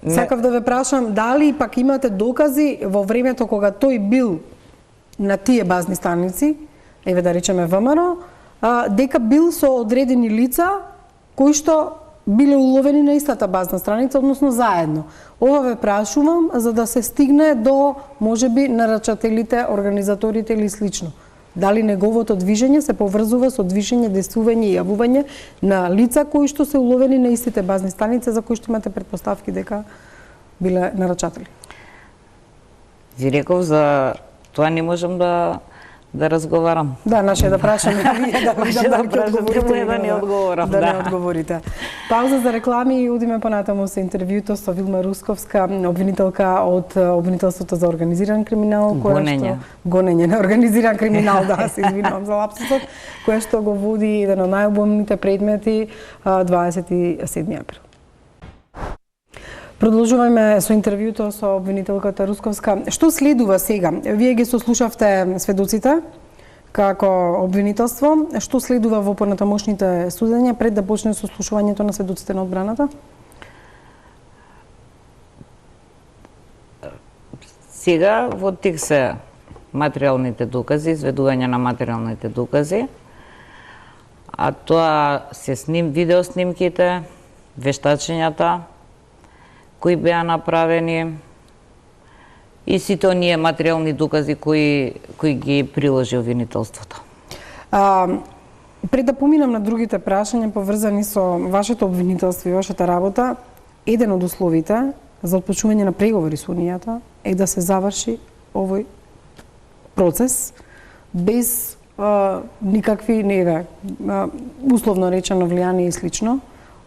Сакав да ве прашам, дали пак имате докази во времето кога тој бил на тие базни станици, еве да речеме ВМРО, дека бил со одредени лица кои што биле уловени на истата базна страница, односно заедно. Ова ве прашувам за да се стигне до можеби нарачателите, организаторите или слично. Дали неговото движење се поврзува со движење, действување и јавување на лица кои што се уловени на истите базни станици за кои што имате предпоставки дека биле нарачатели? Ви реков за тоа не можам да разговарам. Да, наше да прашаме вие да видам дали ќе одговорите да не одговорам. Да не одговорите. Пауза за реклами и одиме понатаму со интервјуто со Вилма Русковска, обвинителка од обвинителството за организиран криминал, гонење на организиран криминал, да, се извинувам за лапсусот, која што го води еден од најобумните предмети 27 април. Продолжуваме со интервјуто со обвинителката Русковска. Што следува сега? Вие ги сослушавте сведоците како обвинителство. Што следува во понатамошните судења пред да почне сослушувањето на сведоците на одбраната? Сега во тек се материјалните докази, изведување на материјалните докази, а тоа се видеоснимките, вештачењата, кои беа направени и сите оние материјални докази кои ги приложи обвинителството. Пред да поминам на другите прашања поврзани со вашето обвинителство и вашата работа, еден од условите за отпочнување на преговори со Унијата е да се заврши овој процес без никакви условно речено влијание и слично,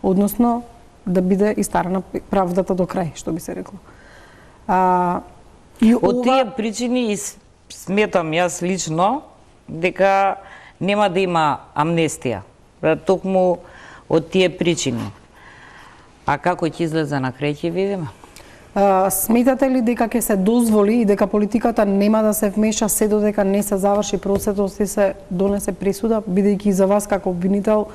односно да биде истарана правдата до крај, што би се рекло. Од тие причини сметам јас лично дека нема да има амнестија. Токму од тие причини. А како ќе излезе на крај ќе видиме. Сметате ли дека ќе се дозволи и дека политиката нема да се вмеша се додека не се заврши процесот и се донесе пресуда, бидејќи за вас како обвинител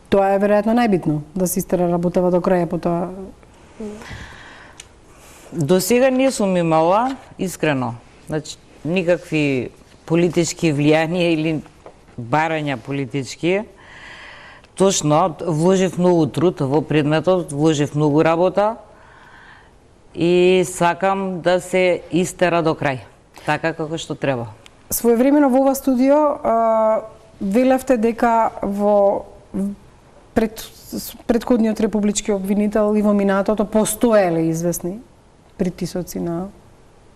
тоа е веројатно најбитно, да се истера работава до крај по тоа? До сега не сум имала, искрено, значи, никакви политички влијанија или барања политички. Точно, вложив многу труд во предметот, вложив многу работа и сакам да се истера до крај, така како што треба. Своевремено во ова студио велевте дека во предходниот републички обвинител и во минатото постоеле известни притисоци на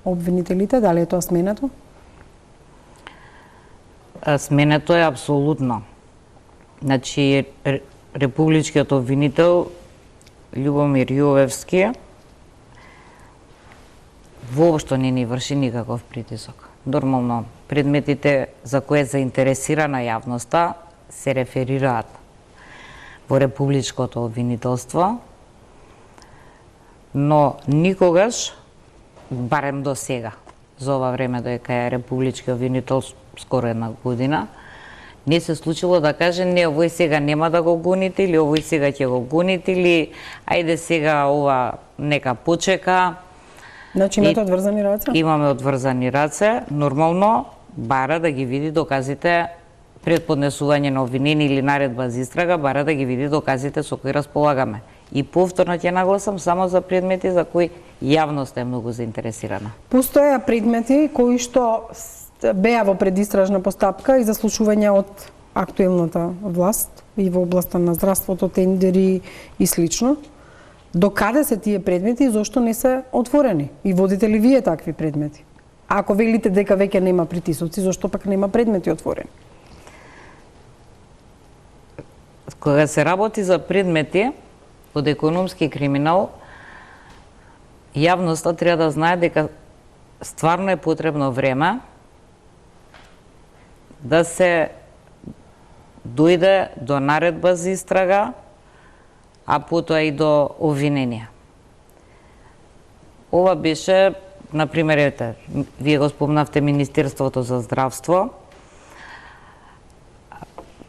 обвинителите, дали е тоа сменето? Сменето е апсолутно. Значи, републичкиот обвинител Љубомир Јовевски воопшто не ни врши никаков притисок. Нормално, предметите за кои е заинтересирана јавноста се реферираат во републичкото обвинителство, но никогаш, барем до сега, за ова време дека е републички обвинител скоро една година, не се случило да каже не, овој сега нема да го гоните или овој сега ќе го гоните или ајде сега ова нека почека. Значи имате одврзани раце? Имаме одврзани раце, нормално бара да ги види доказите пред поднесување на обвинение или наредба за истрага, бара да ги види доказите со кои располагаме. И повторно ќе нагласам само за предмети за кои јавноста е многу заинтересирана. Постоја предмети кои што беа во предистражна постапка и заслушување од актуелната власт и во областа на здравството, тендери и слично. До каде се тие предмети и зошто не се отворени? И водите ли вие такви предмети? Ако велите дека веќе нема притисоци, зошто пак нема предмети отворени? Кога се работи за предмети од економски криминал, јавноста треба да знае дека стварно е потребно време да се дојде до наредба за истрага, а потоа и до обвинение. Ова беше, например, ете, вие го спомнавте Министерството за здравство,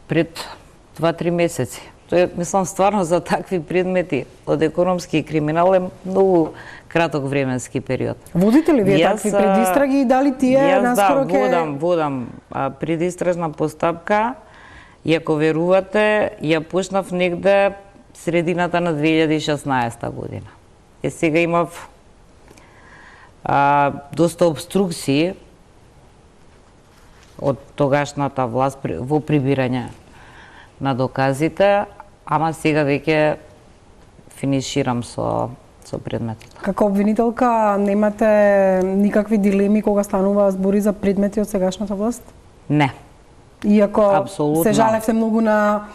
пред 2-3 месеци. Тоа е, мислам, стварно за такви предмети од економски криминал е многу краток временски период. Водите ли вие такви предистраги и дали тие наскоро ќе... Водам предистражна постапка и ако верувате, ја почнав негде средината на 2016 година. Е, сега имав доста обструкции од тогашната власт во прибирање на доказите, ама сега веќе финиширам со предметот. Како обвинителка немате никакви дилеми кога станува збори за предмети од сегашната власт? Не. Иако Апсолутно. се жалевте многу на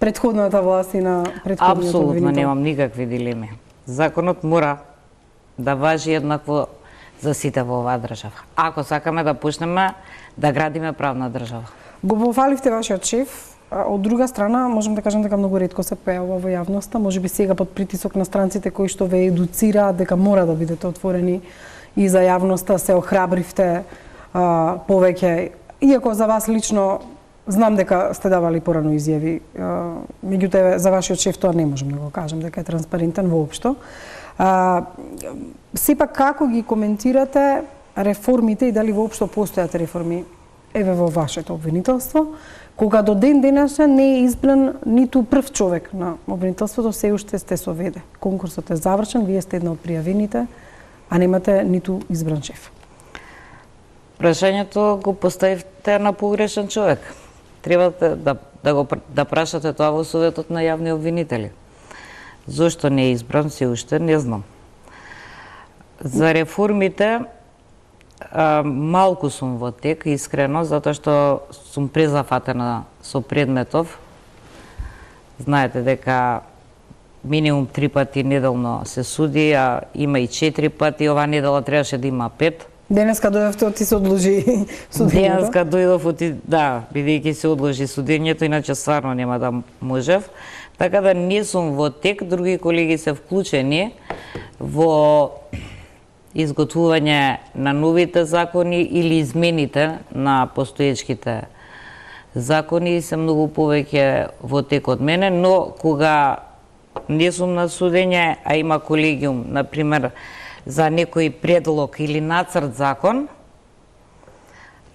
претходната власт и на претходниот обвинител. Апсолутно немам никакви дилеми. Законот мора да важи еднакво за сите во оваа држава. Ако сакаме да почнеме да градиме правна држава. Го пофаливте вашиот шеф. Од друга страна, можем да кажем дека многу ретко се појавува во јавноста, можеби сега под притисок на странците кои што ве едуцираат дека мора да бидете отворени и за јавноста се охрабривте повеќе. Иако за вас лично знам дека сте давали порано изјави, меѓутоа за вашиот шеф тоа не можем да го кажем дека е транспарентен воопшто. Сепак како ги коментирате реформите и дали воопшто постојат реформи еве во вашето обвинителство, кога до ден денешен не е избран ниту прв човек на обвинителството, се уште сте со ВД. Конкурсот е завршен, вие сте една од пријавените, а немате ниту избран шеф. Прашањето го поставивте на погрешен човек. Требате да прашате тоа во Советот на јавни обвинители. Зошто не е избран, се уште не знам. За реформите, малку сум во тек, искрено, затоа што сум презафатена со предметов. Знаете дека минимум 3 пати неделно се суди, а има и 4 пати, оваа недела требаше да има 5. Денеска дојдовте оти се одложи судењето? Денеска дојдов оти, да, бидејќи се одложи судењето, иначе стварно нема да можев. Така да не сум во тек, други колеги се вклучени во изготвување на новите закони или измените на постоечките закони, се многу повеќе во тек од мене, но кога не сум на судење, а има колегиум, например, за некој предлог или нацрт закон,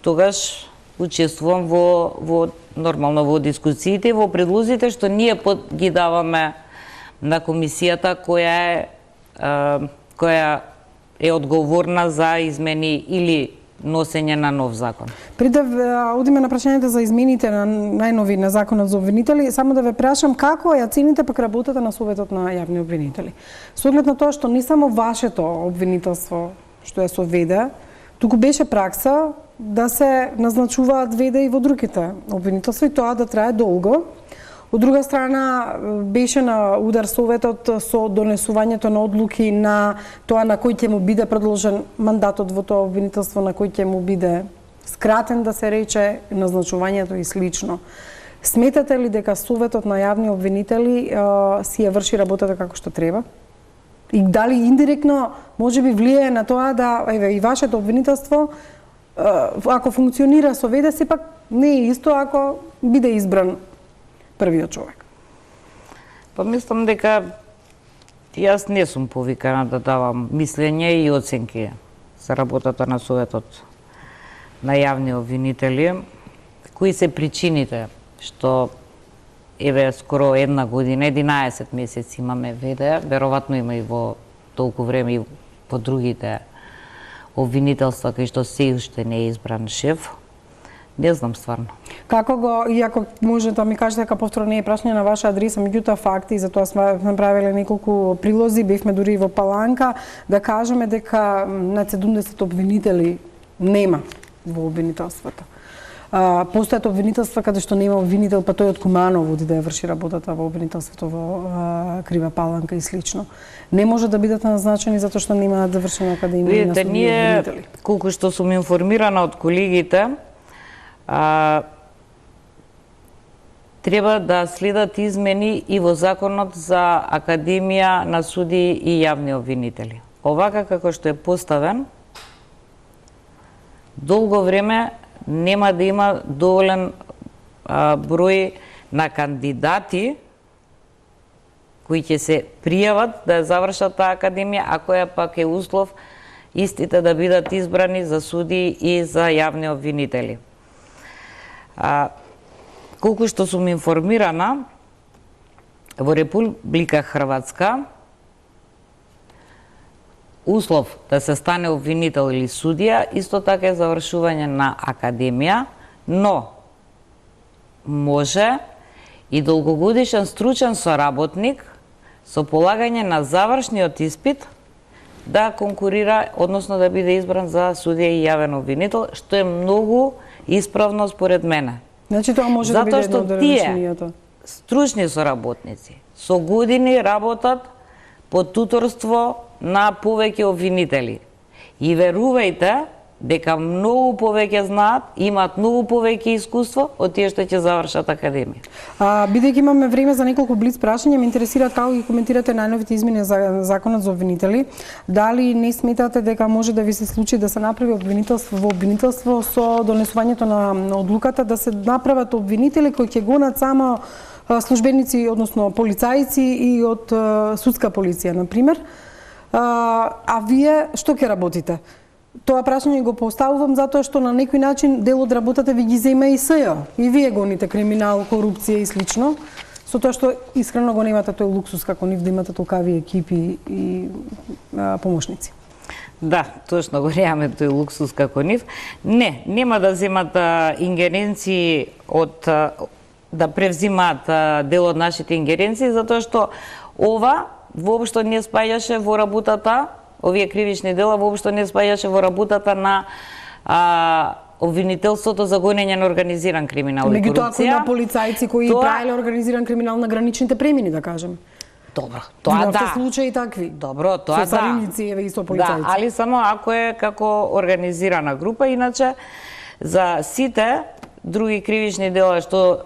тогаш учествувам во нормално во дискусиите, во предлозите што ние ги даваме на комисијата која е одговорна за измени или носење на нов закон. Пред да одиме на прашањето за измените на најнови на законот за обвинители, само да ве прашам како ја цените пак работата на Советот на јавни обвинители. Со оглед на тоа што не само вашето обвинителство што ја соведе, туку беше пракса да се назначуваат веде и во другите обвинителства и тоа да трае долго. Од друга страна, беше на удар Советот со донесувањето на одлуки на тоа на кој ќе му биде продолжен мандатот во тоа обвинителство, на кој ќе му биде скратен, да се рече, назначувањето и слично. Сметате ли дека Советот на јавни обвинители си ја врши работата како што треба? И дали индиректно може би влијае на тоа да и вашето обвинителство ако функционира со веде, сепак не е исто ако биде избран првиот човек? Па мислам дека јас не сум повикана да давам мислење и оценки за работата на Советот на јавни обвинители. Кои се причините што скоро една година, 11 месеци имаме веде, веројатно има и во толку време и во другите обвинителства кај што се уште не е избран шеф. Не знам стварно. Како го, иако може да ми кажете дека повторно не е прашање на ваша адреса, меѓутоа факти, и затоа сме направиле неколку прилози, бевме дури и во Паланка, да кажеме дека над 70 обвинители нема во обвинителството. Постојат обвинителства каде што нема обвинител, па тој од Куманово оди да ја врши работата во обвинителството во Крива Паланка и слично. Не може да бидат назначени затоа што нема завршена академија на судии обвинители. Колку што сум информирана од колегите, треба да следат измени и во законот за Академија на судии и јавни обвинители. Овака како што е поставен, долго време нема да има доволен број на кандидати кои ќе се пријават да завршат таа академија, а која пак е услов истите да бидат избрани за судии и за јавни обвинители. Колку што сум информирана, во Република Хрватска услов да се стане обвинител или судија исто така е завршување на академија, но може и долгогодишен стручен соработник со полагање на завршниот испит да конкурира, односно да биде избран за судија и јавен обвинител, што е многу исправно според мене. Значи тоа може да биде едно од решенијата. Стручни соработници со години работат под туторство на повеќе обвинители. И верувајте дека многу повеќе знаат, имаат многу повеќе искуство од тие што ќе завршат академија. Бидејќи имаме време за неколку блиц прашања, ме интересира како ги коментирате најновите измени за законот за обвинители. Дали не сметате дека може да ви се случи да се направи обвинителство во обвинителство со донесувањето на одлуката да се направат обвинители кои ќе гонат само службеници, односно полицајци и од судска полиција, например. А вие што ќе работите? Тоа прашање го поставувам затоа што на некој начин дел од работата ви ги зема и СЈ. И вие гоните криминал, корупција и слично. Со тоа што искрено го немате тој луксус како нив да имате толкави екипи и помошници. Да, точно го немаме тој луксус како нив. Не, нема да земат ингеренции од да превзимаат дел од нашите ингеренции затоа што ова воопшто не спаѓаше во работата, овие кривични дела воопшто не спаѓаше во работата на обвинителството за гонење на организиран криминал и корупција. Меѓутоа, ако има полицајци кои правеле организиран криминал на граничните премини, да кажем. Добро, тоа да. Имавте случаи такви. Добро, тоа со цариници и со полицајци. Да, али само ако е како организирана група, иначе за сите други кривични дела што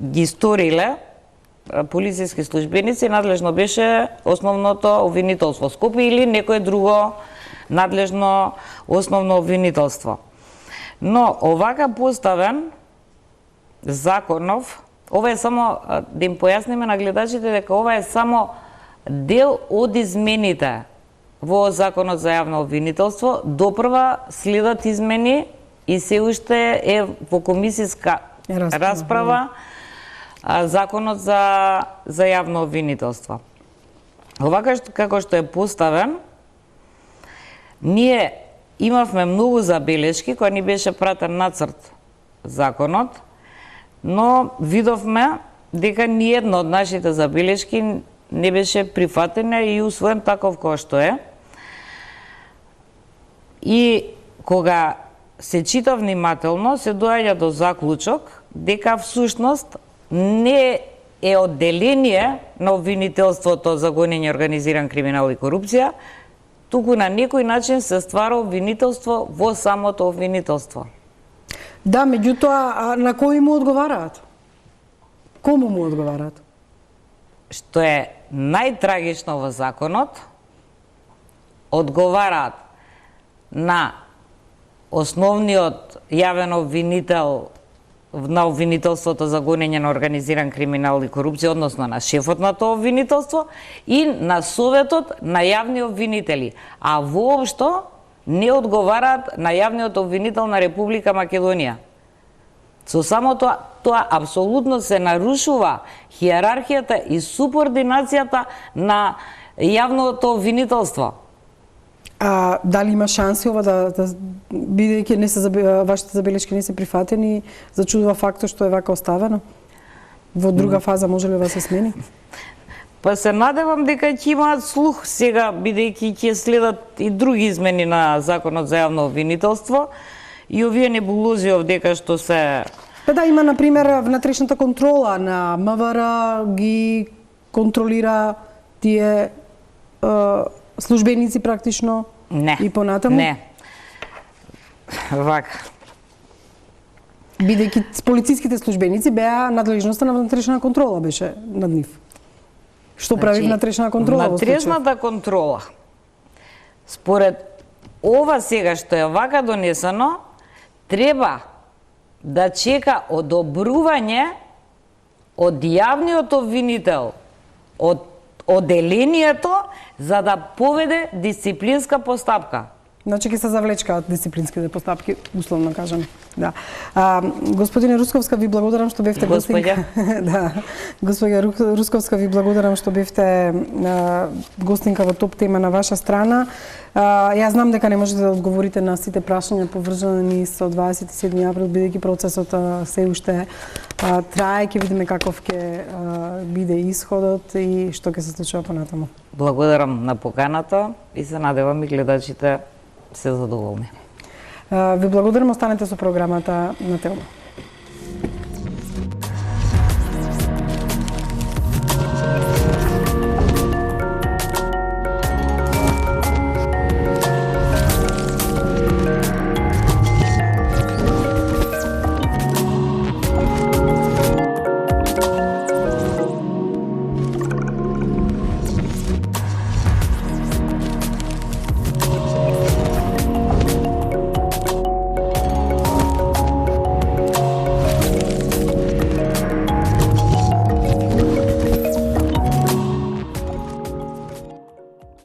ги сториле полициски службеници, надлежно беше основното обвинителство Скопје или некое друго надлежно основно обвинителство. Но овака поставен законов, ова е само да им појасниме на гледачите дека ова е само дел од измените во Законот за јавно обвинителство. Допрва следат измени и се уште е во комисијска расправа Законот за јавно обвинителство. Овака како што е поставен, ние имавме многу забелешки кога ни беше пратен нацрт законот, но видовме дека ниедна од нашите забелешки не беше прифатена и усвоен таков кој што е. И кога се чита внимателно, се доаѓа до заклучок дека всушност не е одделение на обвинителството за гонење организиран криминал и корупција, туку на некој начин се ствара обвинителство во самото обвинителство. Да, меѓутоа, на кои му одговараат? Кому му одговараат? Што е најтрагично во законот, одговараат на основниот јавен обвинител на обвинителството за гонење на организиран криминал и корупција, односно на шефот на тоа обвинителство и на советот на јавни обвинители, а воопшто не одговараат на јавниот обвинител на Република Македонија. Со само тоа апсолутно се нарушува хиерархијата и субординацијата на јавното обвинителство. А дали има шанси ова бидејќи вашите забелешки не се прифатени, зачудува фактот што е вака оставено? Во друга фаза може ли да се смени? Па се надевам дека ќе имаат слух сега, бидејќи ќе следат и други измени на Законот за јавно обвинителство и овие небулози овдека што се... Па да, има, например, внатрешната контрола на МВР ги контролира тие службеници практично и понатаму? Не. Вака. Бидејќи полициските службеници беа надлежноста на внатрешна контрола беше над нив. Што прави внатрешна контрола во случај? Внатрешната контрола, според ова сега што е вака донесено, треба да чека одобрување од јавниот обвинител, од одделението, за да поведе дисциплинска постапка. Значи ќе се завлечкаат дисциплинските постапки, условно кажам. Да. Господине Русковска, ви благодарам што бевте гостинка. Да. Господја Русковска, ви благодарам што бевте гостинка во топ тема на ваша страна. Јас знам дека не можете да одговорите на сите прашања поврзани со 27 април, бидејќи процесот се уште трае, ќе видиме каков ќе биде исходот и што ќе се случува понатаму. Благодарам на поканата и се надевам и гледачите се задоволни. Ви благодарам, останете со програмата на Телма.